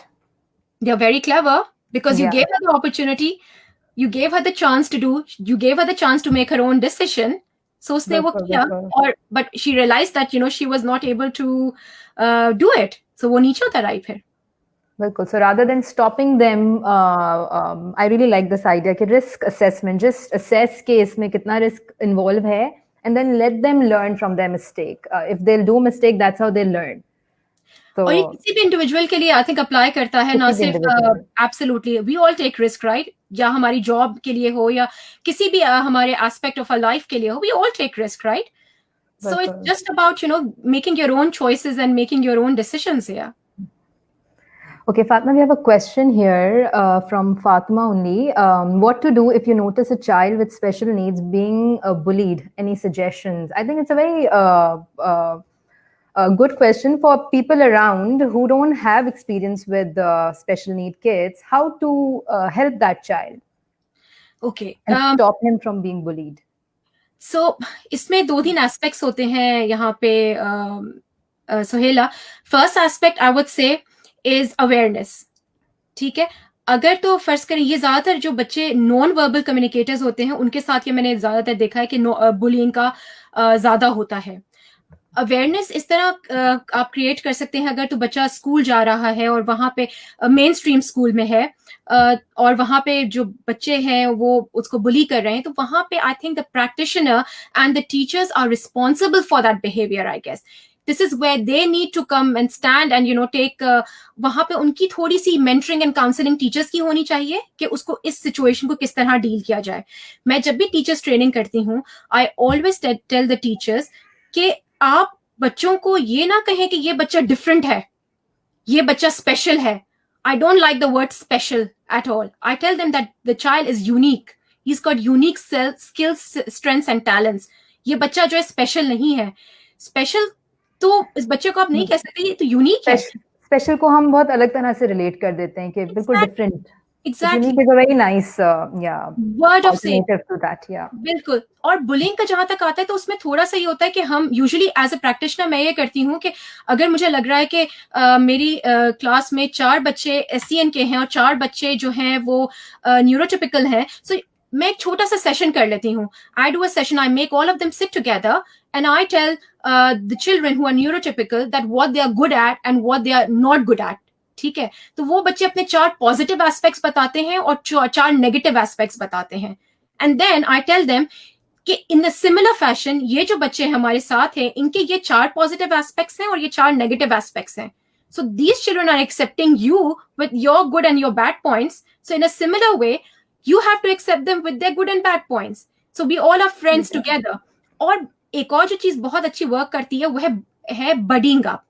They're very clever because you gave her the opportunity, you gave her the chance you gave her the chance to make her own decision. So उसने वो किया, but she realized that she was not able to do it. So वो नीचे उतर आई फिर. बिल्कुल. So rather than stopping them, I really like this idea कि risk assessment, just assess के इसमें कितना risk involve है, and then let them learn from their mistake. If they'll do mistake, that's how they'll learn. और ये किसी भी individual के लिए आई थिंक अप्लाई करता है, ना सिर्फ absolutely we all take risk, right? या हमारी जॉब के लिए हो या किसी भी हमारे एस्पेक्ट ऑफ आवर लाइफ के लिए हो, we all take risk, right? So it's just about making your own choices and making your own decisions. या Okay, Fatma, we have a question here from Fatma only. What to do if you notice a child with special needs being bullied? Any suggestions? I think it's a very a good question for people around who don't have experience with special need kids. How to help that child? Okay. And stop him from being bullied. So, इसमें 2-3 aspects होते हैं यहाँ पे सोहेला. First aspect I would say is awareness. ठीक है. अगर तो फर्ज करें, ये ज्यादातर जो बच्चे नॉन वर्बल कम्युनिकेटर्स होते हैं उनके साथ ये मैंने ज्यादातर देखा है कि बुलिंग का ज्यादा होता है. अवेयरनेस इस तरह आप क्रिएट कर सकते हैं. अगर तो बच्चा स्कूल जा रहा है और वहां पे मेन स्ट्रीम स्कूल में है और वहां पे जो बच्चे हैं वो उसको बुली कर रहे हैं, तो वहां पे I think the practitioner and the teachers are responsible for that behaviour. I guess this is where they need to come and stand and take वहां पे उनकी थोड़ी सी मेंटरिंग एंड काउंसलिंग टीचर्स की होनी चाहिए कि उसको इस सिचुएशन को किस तरह डील किया जाए. मैं जब भी टीचर्स ट्रेनिंग करती हूँ, I always tell the teachers कि आप बच्चों को ये ना कहें कि ये बच्चा डिफरेंट है, ये बच्चा स्पेशल है. I don't like the word special at all. I tell them that the child is unique, he is got unique skills, strengths and talents. ये बच्चा जो है स्पेशल नहीं है. स्पेशल तो इस बच्चे को आप नहीं कह सकते, ये तो यूनिक है. स्पेशल को हम बहुत अलग तरह से रिलेट कर देते हैं कि बिल्कुल different. Exactly. Unique is a very nice word of saying to that. बिल्कुल. और बुलिंग का जहां तक आता है तो उसमें थोड़ा सा ये होता है कि हम यूजुअली एज अ प्रैक्टिशनर मैं ये करती हूँ कि अगर मुझे लग रहा है कि मेरी क्लास में 4 बच्चे SEN के हैं और 4 बच्चे जो हैं वो न्यूरोटिपिकल हैं, सो मैं एक छोटा सा सेशन कर लेती हूँ. I do a session, I make all of them sit together and I tell the children who are neurotypical that what they are good at and what they are not good at. ठीक है. तो वो बच्चे अपने 4 positive aspects बताते हैं और 4 negative aspects बताते हैं. And then I tell them कि इन द सिमिलर फैशन ये जो बच्चे हमारे साथ हैं इनके ये 4 पॉजिटिव एस्पेक्ट्स हैं और ये 4 नेगेटिव एस्पेक्ट्स हैं. So these children are accepting you with your good and your bad points. So in a similar way, you have to accept them with their good and bad points. So we all are friends together. और एक और जो चीज बहुत अच्छी work करती है वो है budding up.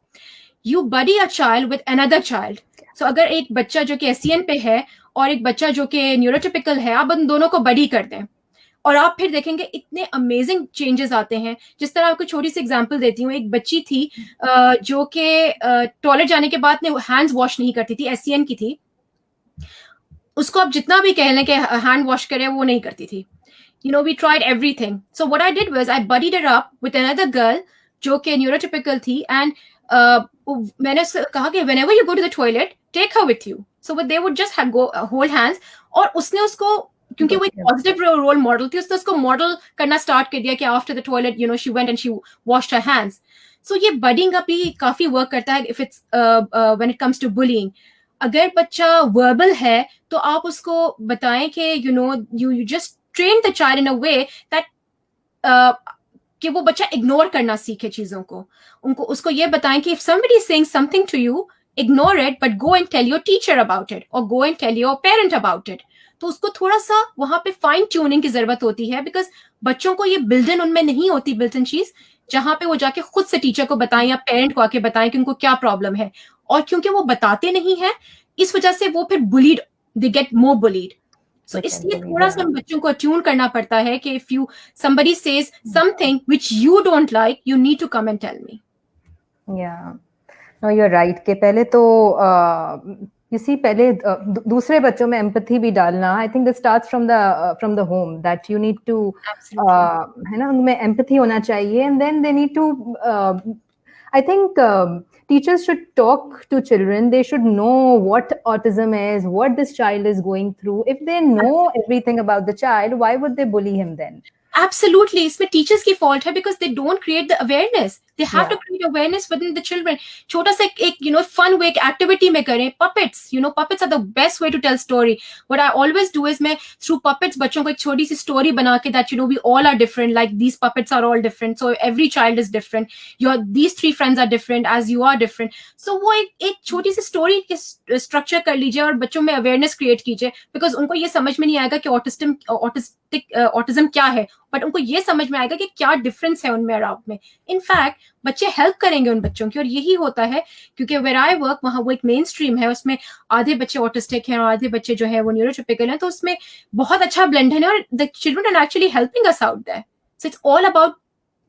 You buddy a child with another child. So अगर एक बच्चा जो कि SEN पे है और एक बच्चा जो कि न्यूरोटिपिकल है, आप उन दोनों को बडी कर दें और आप फिर देखेंगे इतने अमेजिंग चेंजेस आते हैं. जिस तरह आपको छोटी सी एग्जांपल देती हूँ. एक बच्ची थी जो कि टॉयलेट जाने के बाद ने हैंड्स वॉश नहीं करती थी, SEN की थी. उसको आप जितना भी कह लें कि हैंड वॉश करे, वो नहीं करती थी. We tried everything. So what I did was I buddied her up with another girl जो कि neurotypical थी, and मैंने कहा कि whenever you go to the toilet, take her with you. So they would just go hold hands. और उसने उसको क्योंकि वो एक पॉजिटिव रोल मॉडल थी, उसने उसको मॉडल करना स्टार्ट कर दिया कि after the toilet you know she went and she washed her hands. So ये बडिंग अप भी काफी वर्क करता है if it's when it comes to bullying. अगर बच्चा वर्बल है तो आप उसको बताएं कि you know you just train the child in a way that कि वो बच्चा इग्नोर करना सीखे चीजों को. उनको उसको ये बताएं कि if somebody is saying something to you, ignore it but go and tell your teacher about it और go and tell your parent about it. तो उसको थोड़ा सा वहां पे फाइन ट्यूनिंग की जरूरत होती है, बिकॉज बच्चों को ये बिल्ड इन उनमें नहीं होती बिल्ट इन चीज जहां पे वो जाके खुद से टीचर को बताएं या पेरेंट को आके बताएं कि उनको क्या प्रॉब्लम है. और क्योंकि वो बताते नहीं है, इस वजह से वो फिर bullied, they get more bullied. So इसलिए थोड़ा सा बच्चों को ट्यून करना पड़ता है कि if you somebody says something which you don't like, you need to come and tell me. Yeah, no, you're right कि पहले तो किसी पहले दूसरे बच्चों में एम्पैथी भी डालना, I think this starts from the home, that you need to है ना, उनमें एम्पैथी होना चाहिए, and then they need to I think teachers should talk to children. They should know what autism is, what this child is going through. If they know everything about the child, why would they bully him then? Absolutely, इसमें teachers की fault है because they don't create the awareness. They have to create awareness within the children. छोटा सा एक you know fun way activity में करें. Puppets, you know puppets are the best way to tell story. What I always do is मैं through puppets बच्चों को एक छोटी सी स्टोरी बना के that you know we all are different, like these puppets are all different, so every child is different, your these 3 friends are different as you are different. So वो एक छोटी सी स्टोरी के स्ट्रक्चर कर लीजिए और बच्चों में अवेयरनेस क्रिएट कीजिए, बिकॉज उनको ये समझ में नहीं आएगा कि ऑटिज्म क्या है, बट उनको ये समझ में आएगा कि क्या डिफरेंस है उनमें और आप में. इनफैक्ट बच्चे हेल्प करेंगे उन बच्चों की, और यही होता है क्योंकि वेयर आई वर्क वहां वो एक मेन स्ट्रीम है, उसमें आधे बच्चे ऑटिस्टिक हैं और आधे बच्चे जो है वो न्यूरोटिपिकल हैं, तो उसमें बहुत अच्छा ब्लेंड है और the children are actually helping us out there. So it's all about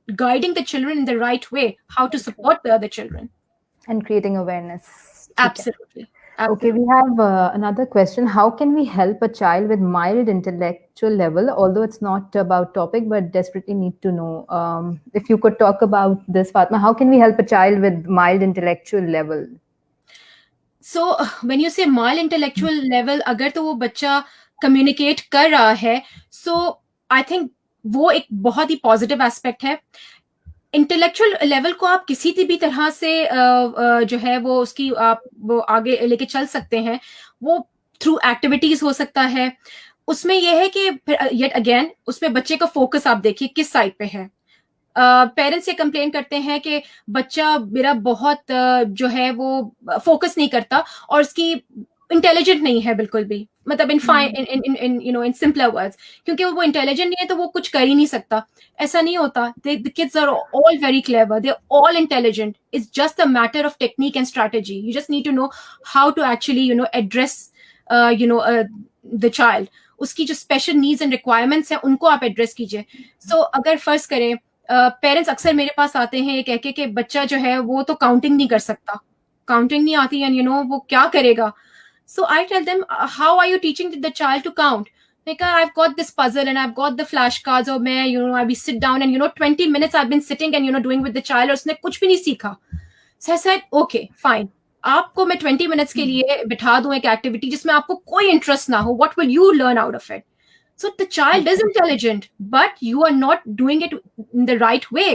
guiding the children in the right way, how to support the other children and creating awareness. Absolutely. Okay, we have another question. How can we help a child with mild intellectual level, although it's not about topic, but desperately need to know? If you could talk about this, Fatma, how can we help a child with mild intellectual level? So when you say mild intellectual level, अगर तो वो बच्चा communicate कर रहा है, so I think वो एक बहुत ही पॉजिटिव एस्पेक्ट है. इंटेलेक्चुअल लेवल को आप किसी भी तरह से जो है वो उसकी आप वो आगे लेके चल सकते हैं. वो थ्रू एक्टिविटीज हो सकता है. उसमें यह है कि येट अगेन उसमें बच्चे का फोकस आप देखिए किस साइड पे है. पेरेंट्स ये कंप्लेन करते हैं कि बच्चा मेरा बहुत जो है वो फोकस नहीं करता और उसकी इंटेलिजेंट नहीं है बिल्कुल भी, मतलब in you know in simpler words, क्योंकि वो इंटेलिजेंट नहीं है तो वो कुछ कर ही नहीं सकता. ऐसा नहीं होता. The kids are all very clever, they are all intelligent. It's just a matter of technique and strategy. You just need to know how to actually you know address you know the child. उसकी जो special needs and requirements हैं उनको आप address कीजिए. सो अगर फर्ज करें parents अक्सर मेरे पास आते हैं ये कह के कि बच्चा जो है वो तो काउंटिंग नहीं कर सकता, काउंटिंग नहीं आती एंड यू नो वो क्या करेगा. So I tell them, how are you teaching the child to count? Like, I've got this puzzle and I've got the flashcards, or मैं, you know, I will sit down and, you know, 20 minutes I've been sitting and, you know, doing with the child, और उसने कुछ भी नहीं सीखा. So I said, okay, fine. आपको मैं 20 minutes के लिए बिठा दूं एक एक्टिविटी जिसमें आपको कोई इंटरेस्ट ना हो. What will you learn out of it? So the child is intelligent, but you are not doing it in the right way.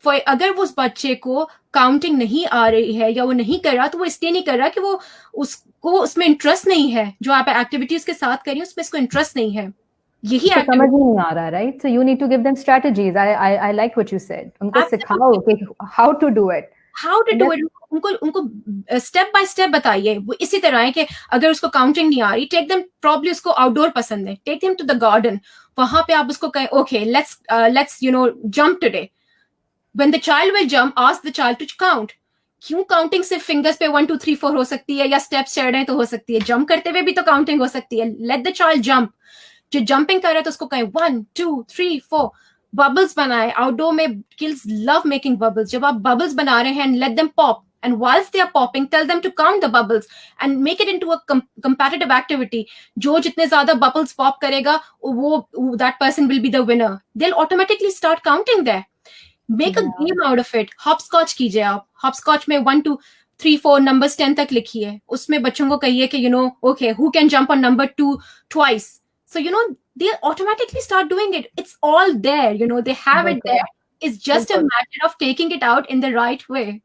अगर वो उस बच्चे को काउंटिंग नहीं आ रही है या वो नहीं कर रहा, तो वो इसलिए नहीं कर रहा कि वो उसको उसमें इंटरेस्ट नहीं है. जो आप एक्टिविटीज के साथ करिए उसमें इसको इंटरेस्ट नहीं है. यही समझ नहीं आ रहा, right? So you need to give them strategies. I like what you said. उनको सिखाओ कि हाउ टू डू इट. उनको स्टेप बाय स्टेप बताइए. वो इसी तरह है कि अगर उसको काउंटिंग नहीं आ रही, टेक देम, प्रॉब्ली उसको आउटडोर पसंद है, take them to the garden. वहां पे आप उसको कहें, okay let's you know jump today. When the child will jump, ask the child to count. क्यों काउंटिंग सिर्फ फिंगर्स पे 1 2 3 4 हो सकती है, या स्टेप्स चढ़ रहे हैं तो हो सकती है, जंप करते हुए भी तो काउंटिंग हो सकती है. Late the child jump. जो जंपिंग कर रहा है तो उसको कहें 1 2 3 4. बबल्स बनाए. आउटडोर में किड्स लव मेकिंग बबल्स. जब आप बबल्स बना रहे हैं, let them pop, and whilst they are popping, tell them to count the bubbles and make it into a competitive activity. जो जितने ज्यादा bubbles pop करेगा, वो that person will be the winner. They'll automatically start counting there. Make a game out of it. Hopscotch कीजिए आप. Hopscotch में 1 2 3 4 numbers 10 तक लिखिए. उसमें बच्चों को कहिए कि you know, okay, who can jump on number 2 twice? So, they'll automatically start doing it. It's all there, they have it there. It's just a matter of taking it out in the right way.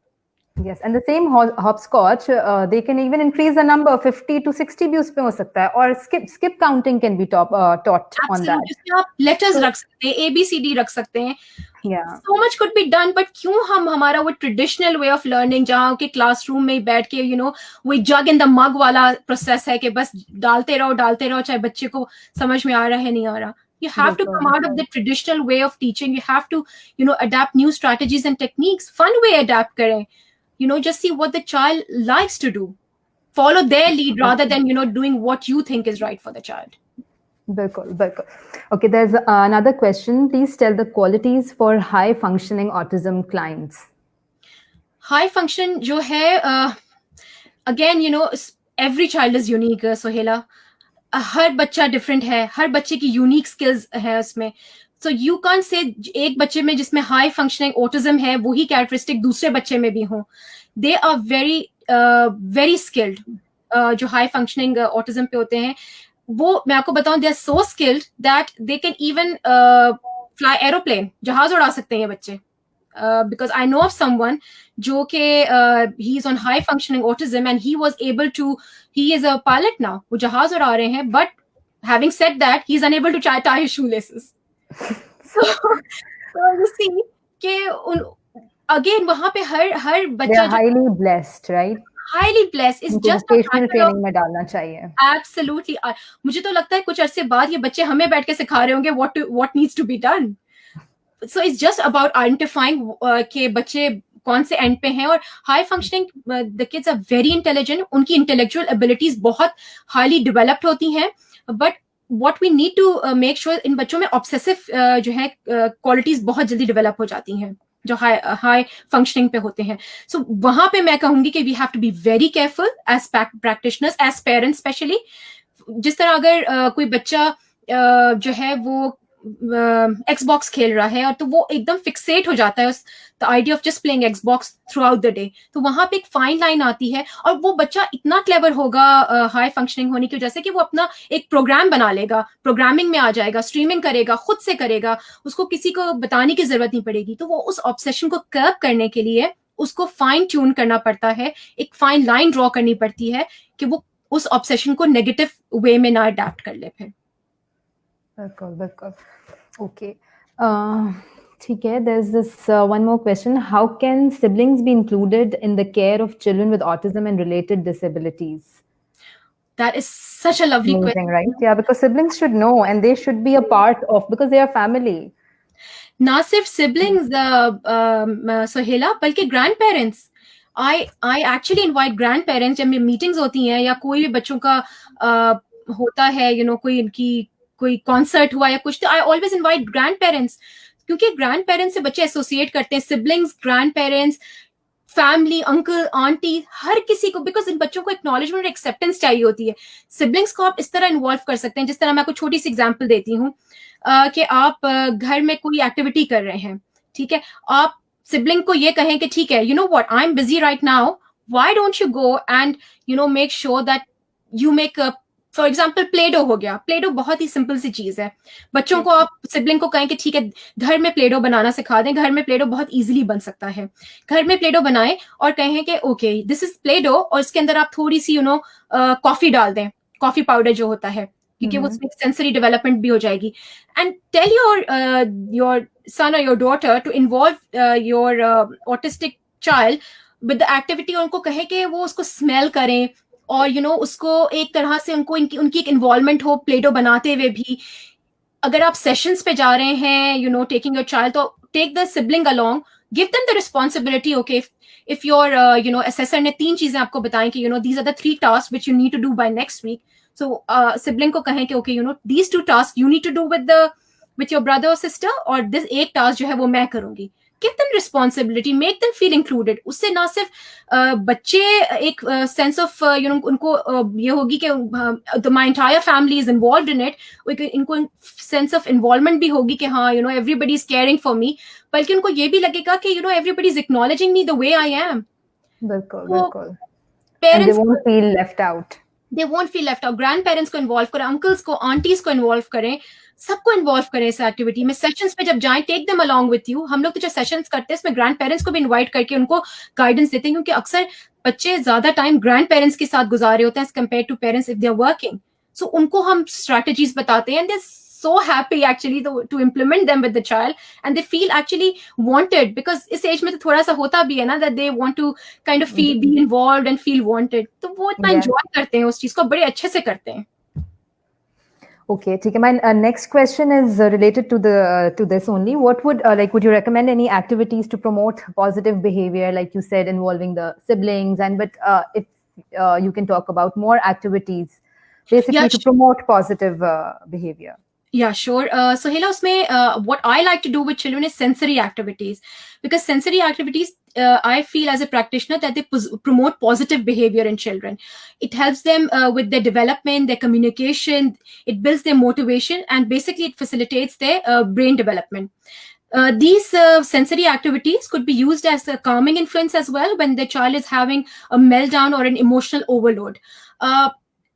Yes, and the same hopscotch, they can even increase the number 50 to 60 भी उसपे हो सकता है, or skip counting can be taught on that. Absolutely, आप letters रख सकते हैं, ABCD रख सकते हैं. Yeah. So much could be done, but क्यों हम हमारा वो traditional way of learning जहाँ के classroom में बैठ के वो jug in the mug वाला process है कि बस डालते रहो चाहे बच्चे को समझ में आ रहा है नहीं आ रहा. You have to come out of the traditional way of teaching. You have to, adapt new strategies and techniques. Fun way adapt करें. Just see what the child likes to do. Follow their lead rather than, doing what you think is right for the child. Bilkul. Okay, there's another question. Please tell the qualities for high functioning autism clients. High function जो है, again, every child is unique, Sohela. हर बच्चा different है, हर बच्चे की unique skills है उसमें. So you can't say एक बच्चे में जिसमें high functioning autism है वही characteristic दूसरे बच्चे में भी हो. They are very skilled. जो high functioning autism पे होते हैं वो मैं आपको बताऊं, they are so skilled that they can even fly aeroplane, जहाज उड़ा सकते हैं ये बच्चे. Because I know of someone जो कि he's on high functioning autism and he is a pilot now. वो जहाज उड़ा रहे हैं, but having said that, he's unable to tie his shoelaces. So you see कि again वहाँ पे हर बच्चा they are highly blessed, right? Highly blessed. It's just a vocational training में डालना चाहिए. Absolutely. मुझे तो लगता है कुछ अरसे बाद ये बच्चे हमें बैठ के सिखा रहे होंगे what needs to be done. So it's just about identifying कि बच्चे कौन से एंड पे हैं. और high functioning the kids are very intelligent, उनकी इंटेलेक्चुअल एबिलिटीज बहुत हाईली डेवलप्ड होती हैं, but what we need to make sure इन बच्चों में ऑब्सेसिव जो है क्वालिटीज बहुत जल्दी डेवलप हो जाती हैं जो हाई फंक्शनिंग पे होते हैं. सो वहां पे मैं कहूंगी कि we have to be very careful as practitioners, as parents specially. जिस तरह अगर कोई बच्चा जो है वो एक्सबॉक्स खेल रहा है और तो वो एकदम फिक्सेट हो जाता है उस the idea of just playing Xbox through out the day, तो वहां पे एक फाइन लाइन आती है. और वो बच्चा इतना क्लेवर होगा हाई फंक्शनिंग होने की वजह से कि वो अपना एक प्रोग्राम बना लेगा, प्रोग्रामिंग में आ जाएगा, स्ट्रीमिंग करेगा, खुद से करेगा, उसको किसी को बताने की जरूरत नहीं पड़ेगी. तो वो उस ऑब्सेशन को कर्ब करने के लिए उसको फाइन ट्यून करना पड़ता है, एक फाइन लाइन ड्रॉ करनी पड़ती है कि वो उस ऑब्सेशन को नेगेटिव वे में ना अडैप्ट कर ले फिर. बिल्कुल. Okay. ठीक है. There's this one more question. How can siblings be included in the care of children with autism and related disabilities? That is such a lovely question, right? Yeah, because siblings should know and they should be a part of, because they are family. ना सिर्फ siblings, सोहेला, बल्कि grandparents. I actually invite grandparents जब meetings होती हैं या कोई भी बच्चों का होता है, कोई इनकी कोई कॉन्सर्ट हुआ या कुछ, तो I always invite grandparents, क्योंकि ग्रैंड पेरेंट्स से बच्चे एसोसिएट करते हैं. Siblings, grandparents, family, uncle, aunty, हर किसी को, बिकॉज इन बच्चों को एक्नॉलेजमेंट और एक्सेप्टेंस चाहिए होती है. सिबलिंग्स को आप इस तरह इन्वॉल्व कर सकते हैं, जिस तरह मैं आपको छोटी सी एग्जांपल देती हूँ कि आप घर में कोई एक्टिविटी कर रहे हैं, ठीक है, आप सिबलिंग को ये कहें कि ठीक है, what, I am busy right now, why don't you go and make sure that you make for example play dough हो गया. प्ले डो बहुत ही सिंपल सी चीज है. बच्चों को आप सिबलिंग को कहें कि ठीक है घर में प्ले डो बनाना सिखा दें, घर में प्ले डो बहुत इजीली बन सकता है. घर में प्ले डो बनाएं और कहें कि okay this is play dough, और इसके अंदर आप थोड़ी सी कॉफी डाल दें, कॉफी पाउडर जो होता है, क्योंकि वो उसमें सेंसरी डेवलपमेंट भी हो जाएगी. एंड टेल योर सन और your daughter to involve your autistic child with the activity. उनको कहे कि वो उसको स्मेल करें और उसको एक तरह से उनको उनकी एक इन्वॉल्वमेंट हो प्ले डो बनाते हुए भी. अगर आप सेशंस पे जा रहे हैं टेकिंग योर चाइल्ड, तो take the sibling along, give them the responsibility. Okay, if your assessor ने 3 चीजें आपको बताई कि these are the 3 task which you need to do by next week, so sibling को कहें कि okay these 2 task you need to do with your brother और sister, और दिस एक टास्क जो है वो मैं करूंगी. Give them responsibility, make them feel included. उससे ना सिर्फ बच्चे एक sense of उनको ये होगी कि my entire family is involved in it. इनको sense of involvement भी होगी कि हाँ everybody is caring for me. बल्कि उनको ये भी लगेगा कि everybody is acknowledging me the way I am. बिल्कुल. Parents, and they won't feel left out. They won't feel left out. Grand parents को इन्वॉल्व करें, अंकल्स को, आंटीज को इन्वॉल्व करें, सबको इन्वॉल्व करें इस एक्टिविटी में. सेशंस पे जब जाएं, take them along with you. हम लोग तो जो सेशंस करते हैं इसमें ग्रैंड पेरेंट्स को भी इन्वाइट करके उनको गाइडेंस देते हैं, क्योंकि अक्सर बच्चे ज्यादा टाइम ग्रैंड पेरेंट्स के साथ गुजार रहे होते हैं compare to parents if they are working. So उनको हम स्ट्रेटजीज बताते हैं, and they so happy actually to implement them with the child, and they feel actually wanted, because इस एज में तो थोड़ा सा होता भी है ना that they want to kind of feel be involved and feel wanted. तो वो इतना enjoy करते हैं उस चीज को, बड़े अच्छे से करते हैं. Okay, ठीक है. My next question is related to this only. What would you recommend any activities to promote positive behavior, like you said, involving the siblings, but if you can talk about more activities basically to promote positive behavior. Yeah, sure. So Hela, usme, what I like to do with children is sensory activities, because sensory activities, I feel as a practitioner that they promote positive behavior in children. It helps them with their development, their communication, it builds their motivation, and basically it facilitates their brain development. These sensory activities could be used as a calming influence as well when the child is having a meltdown or an emotional overload.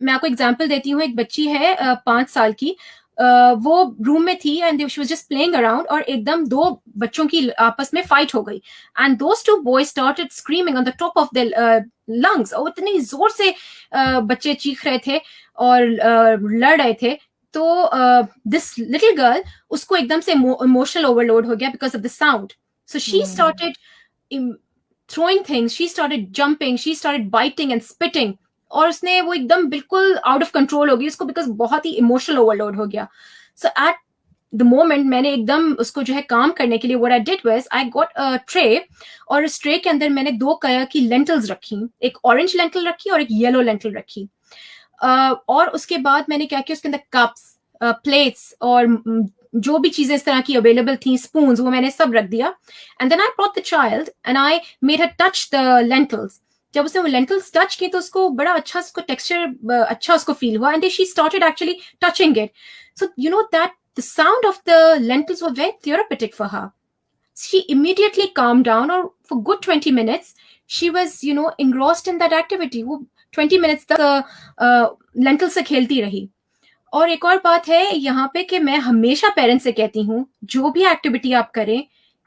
मैं आपको example देती हूँ. एक बच्ची है 5 साल की, वो रूम में थी and she was just playing around, और एकदम 2 बच्चों की आपस में फाइट हो गई, and those 2 boys started screaming on the top of the lungs. और इतनी जोर से बच्चे चीख रहे थे और लड़ रहे थे. तो दिस लिटिल गर्ल, उसको एकदम से इमोशनल ओवरलोड हो गया because of the sound. So she started throwing things, she started jumping, she started biting and spitting, और उसने वो एकदम बिल्कुल आउट ऑफ कंट्रोल हो गई उसको, बिकॉज बहुत ही इमोशनल ओवरलोड हो गया. सो एट द मोमेंट मैंने एकदम उसको जो है काम करने के लिए what I did was I got a tray, और इस ट्रे के अंदर मैंने 2 कलर की लेंटल्स रखी, एक ऑरेंज लेंटल रखी और एक येलो लेंटल रखी. और उसके बाद मैंने क्या किया, उसके अंदर कप्स, प्लेट्स और जो भी चीजें इस तरह की अवेलेबल थी, स्पून्स, वो मैंने सब रख दिया. And then I brought the child and I made her touch the lentils. जब उसने वो लेंटल्स टच किए तो उसको बड़ा अच्छा, उसको टेक्सचर अच्छा उसको फील हुआ, and she started actually touching it. So you know that the sound of the lentils were very therapeutic for her. She immediately calmed down, और for good 20 minutes she was engrossed in that activity. वो 20 minutes तक lentil से खेलती रही. और एक और बात है यहाँ पे कि मैं हमेशा पेरेंट्स से कहती हूँ, जो भी एक्टिविटी आप करें,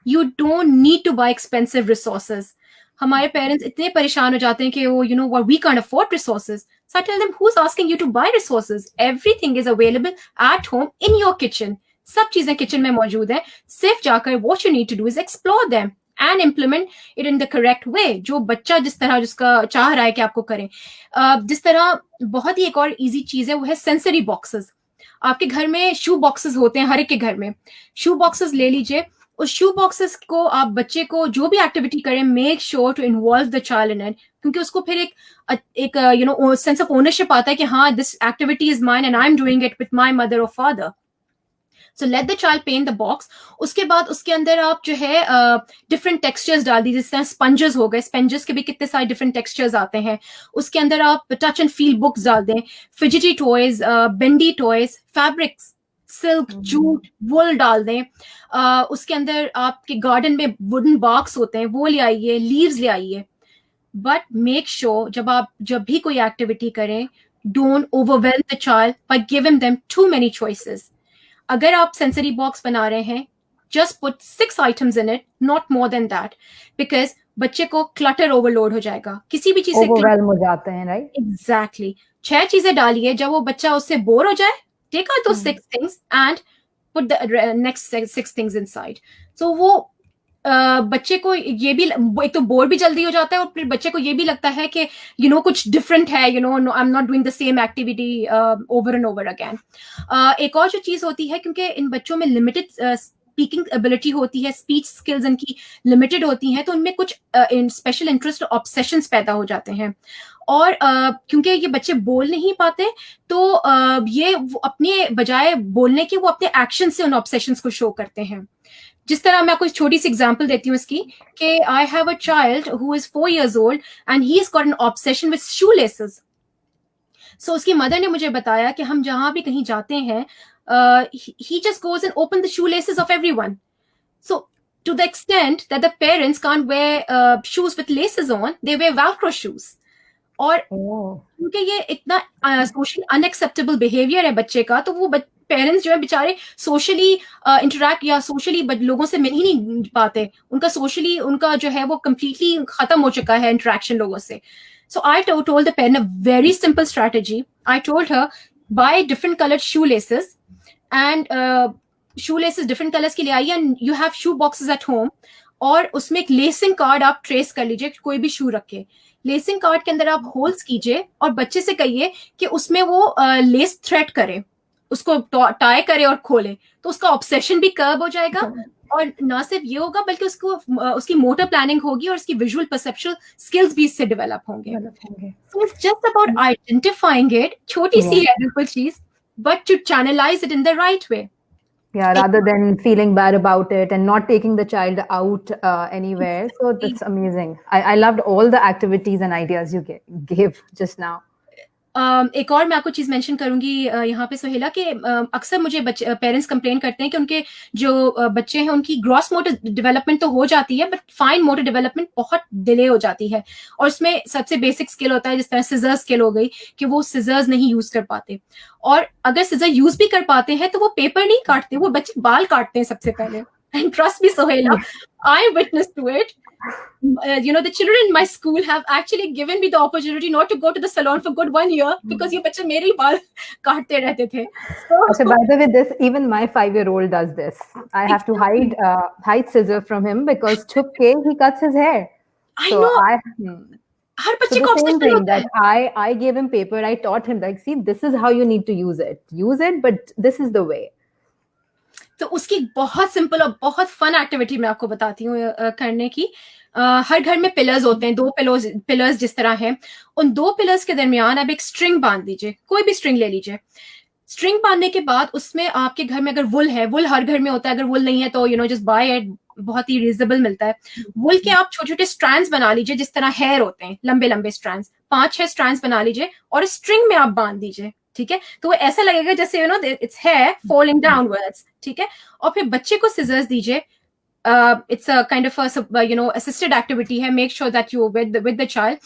you don't need to buy expensive resources. हमारे पेरेंट्स इतने परेशान हो जाते हैं कि वो we can't afford resources. So I tell them, who's asking you to buy resources? Everything is available at home in your kitchen. सब चीजें किचन में मौजूद हैं. सिर्फ जाकर what you need to do is explore them and implement it in the correct way. जो बच्चा जिस तरह जिसका चाह रहा है कि आपको करें. जिस तरह बहुत ही एक और इजी चीज है वो है सेंसरी बॉक्सेस. आपके घर में शू बॉक्सेस होते हैं, हर एक के घर में शू बॉक्सेस ले लीजिए. उस शू बॉक्सेस को आप बच्चे को जो भी एक्टिविटी करें, make sure to involve the child in it, क्योंकि उसको फिर एक सेंस ऑफ ओनरशिप आता है कि हाँ, this activity is mine and I am doing it with my mother और father. So let the child paint the box. उसके बाद उसके अंदर आप जो है डिफरेंट टेक्सचर्स डाल दीजिए. जिस तरह स्पंजेस हो गए, स्पंजेस के भी कितने सारे डिफरेंट टेक्सचर्स आते हैं. उसके अंदर आप टच एंड फील बुक्स डाल दें, fidgety toys, bendy toys, fabrics, silk, jute, wool डाल दें. उसके अंदर आपके गार्डन में वुडन बॉक्स होते हैं, वो ले आइए, लीव्स ले आइए. बट मेक श्योर जब भी कोई एक्टिविटी करें, don't overwhelm the child by giving them too many choices. अगर आप सेंसरी बॉक्स बना रहे हैं, just put 6 items in it, not more than that, because बच्चे को क्लटर ओवरलोड हो जाएगा. किसी भी चीज से ओवरवेल्म हो जाते हैं, राइट? एग्जैक्टली. 6 चीजें डालिए, जब वो बच्चा उससे बोर हो जाए, take out those 6 things and put the next 6 things inside. So वो बच्चे को ये भी, एक तो बोर भी जल्दी हो जाता है, और फिर बच्चे को ये भी लगता है कि कुछ डिफरेंट है, I am not doing the same activity over and over again. एक और जो चीज होती है, क्योंकि इन बच्चों में लिमिटेड स्पीकिंग एबिलिटी होती है, स्पीच स्किल्स इनकी लिमिटेड होती हैं, तो उनमें कुछ स्पेशल इंटरेस्ट, ऑब्सेशंस पैदा हो जाते हैं. और क्योंकि ये बच्चे बोल नहीं पाते, तो ये अपने बजाय बोलने के वो अपने एक्शन से उन ऑब्सेशंस को शो करते हैं. जिस तरह मैं आपको एक छोटी सी एग्जांपल देती हूँ इसकी, कि I have a child who is 4 years old and he has got an obsession with shoelaces. So उसकी मदर ने मुझे बताया कि हम जहां भी कहीं जाते हैं, he just goes and open the shoelaces of everyone. So to the extent that the parents can't wear shoes with laces on, they wear Velcro shoes. और Oh. क्योंकि ये इतना सोशल अनएक्सेप्टेबल बिहेवियर है बच्चे का, तो वो पेरेंट्स जो है बेचारे सोशली इंटरेक्ट या सोशली लोगों से मिल ही नहीं पाते, उनका सोशली उनका जो है वो कम्प्लीटली खत्म हो चुका है इंटरेक्शन लोगों से. So I told the parent a very simple strategy. I told her, buy different colored shoelaces, and shoelaces different colors के लिए आइए, and you have shoe boxes at home. और उसमें एक लेसिंग कार्ड आप ट्रेस कर लीजिए, कोई भी शू रखे. लेसिंग कार्ड के अंदर आप होल्स कीजिए और बच्चे से कहिए कि उसमें वो लेस थ्रेड करे, उसको टाई करे और खोले, तो उसका ऑब्सेशन भी कर्ब हो जाएगा. और ना सिर्फ ये होगा बल्कि उसको उसकी मोटर प्लानिंग होगी और उसकी विजुअल परसेप्चुअल स्किल्स भी इससे डेवलप होंगे. So it's just about identifying it. छोटी सी है बिल्कुल चीज, but to channelise it in the right way. Yeah, rather than feeling bad about it and not taking the child out anywhere. So that's amazing. I loved all the activities and ideas you gave just now. एक और मैं आपको चीज mention करूंगी यहाँ पे सोहेला, कि अक्सर मुझे पेरेंट्स कंप्लेन करते हैं कि उनके जो बच्चे हैं उनकी ग्रॉस मोटर डेवलपमेंट तो हो जाती है, बट फाइन मोटर डेवलपमेंट बहुत डिले हो जाती है. और उसमें सबसे बेसिक स्किल होता है, जिस तरह सिजर स्किल हो गई, कि वो सिजर्स नहीं यूज कर पाते. और अगर सिजर यूज भी कर पाते हैं तो वो पेपर नहीं काटते, वो बच्चे बाल काटते हैं सबसे पहले. And trust me, Sohela, I witnessed to it. The children in my school have actually given me the opportunity not to go to the salon for good 1 year because ये बच्चे मेरे ही बाल काटते रहते थे. So, by the way, this even my 5-year-old does this. I have to hide scissor from him because chup ke he cuts his hair. I know. हर बच्चे को obsession होता है. I gave him paper. I taught him like, see, this is how you need to use it. Use it, but this is the way. तो उसकी बहुत simple और बहुत fun activity मैं आपको बताती हूँ करने की. हर घर में पिलर्स होते हैं, 2 पिलर्स जिस तरह है. उन 2 पिलर्स के दरमियान आप एक स्ट्रिंग बांध दीजिए, कोई भी स्ट्रिंग ले लीजिए. स्ट्रिंग बांधने के बाद उसमें आपके घर में अगर वुल है, वुल हर घर में होता है, अगर वुल नहीं है तो जस्ट बाय इट, बहुत ही रिजनेबल मिलता है. वुल के आप छोटे छोटे स्ट्रैंड्स बना लीजिए, जिस तरह हेयर होते हैं, लंबे लंबे स्ट्रैंड्स, 5-6 स्ट्रैंड्स बना लीजिए और स्ट्रिंग में आप बांध दीजिए. ठीक है, तो वो ऐसा लगेगा जैसे इट्स हेयर फॉलिंग डाउनवर्ड्स. ठीक है, और फिर बच्चे को सिजर्स दीजिए. It's a kind of a assisted activity है. Make sure that you with the child,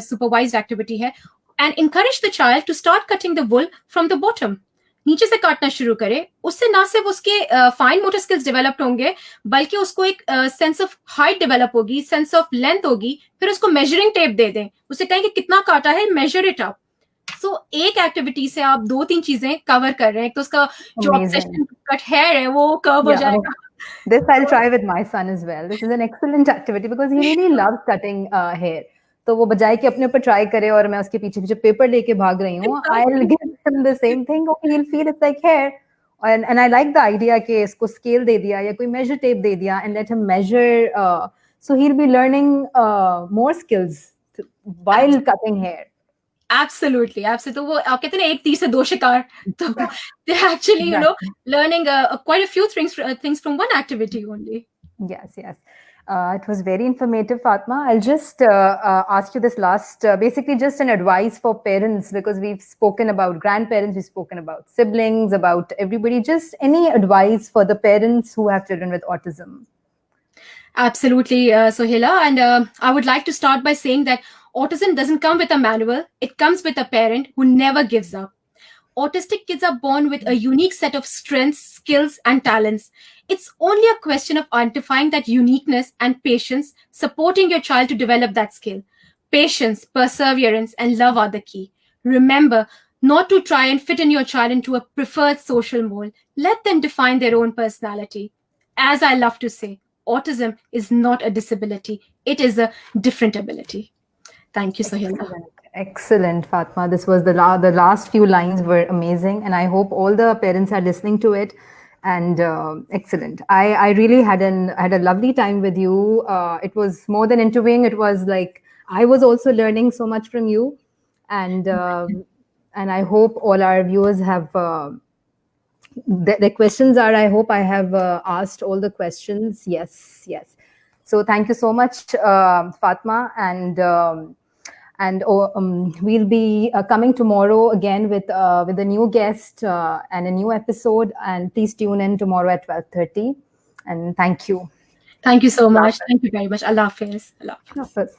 supervised activity है, and encourage the child to start cutting the wool from the bottom. नीचे से काटना शुरू करे. उससे ना सिर्फ उसके फाइन मोटर स्किल्स डेवलप होंगे, बल्कि उसको एक सेंस ऑफ हाइट डेवलप होगी, सेंस ऑफ लेंथ होगी. फिर उसको मेजरिंग टेप दे दें, उसे कहें कि कितना काटा है, मेजर इट अप. सो एक एक्टिविटी से आप 2-3 चीजें कवर कर रहे हैं. तो उसका जो ऑब्सेशन कट हेयर है वो कर्व हो जाएगा. This I'll try with my son as well. This is an excellent activity because he really loves cutting hair. तो वो बजाय कि अपने ऊपर ट्राई करे और मैं उसके पीछे पीछे पेपर लेके भाग रही हूँ, I'll give him the same thing. Okay, he'll feel it's like hair. And I like the idea कि इसको scale दे दिया या कोई measure tape दे दिया and let him measure. So he'll be learning more skills while cutting hair. Absolutely. तो वो आप कहते हैं ना, एक तीर से 2 शिकार. तो they're actually learning quite a few things from one activity only. Yes. It was very informative, Fatma. I'll just ask you this last, basically just an advice for parents, because we've spoken about grandparents, we've spoken about siblings, about everybody. Just any advice for the parents who have children with autism? Absolutely, Sohela. And I would like to start by saying that autism doesn't come with a manual. It comes with a parent who never gives up. Autistic kids are born with a unique set of strengths, skills, and talents. It's only a question of identifying that uniqueness and patience, supporting your child to develop that skill. Patience, perseverance, and love are the key. Remember not to try and fit in your child into a preferred social mold. Let them define their own personality. As I love to say, autism is not a disability. It is a different ability. Thank you, Sohela. Excellent, Fatma. This was the last few lines were amazing, and I hope all the parents are listening to it. And excellent. I really had a lovely time with you. It was more than interviewing. It was like I was also learning so much from you, and I hope all our viewers have the questions are. I hope I have asked all the questions. Yes. So thank you so much, Fatma, and we'll be coming tomorrow again with a new guest and a new episode. And please tune in tomorrow at 12:30. And thank you. Thank you so much. Thank you very much. Allah Hafiz. Allah Hafiz.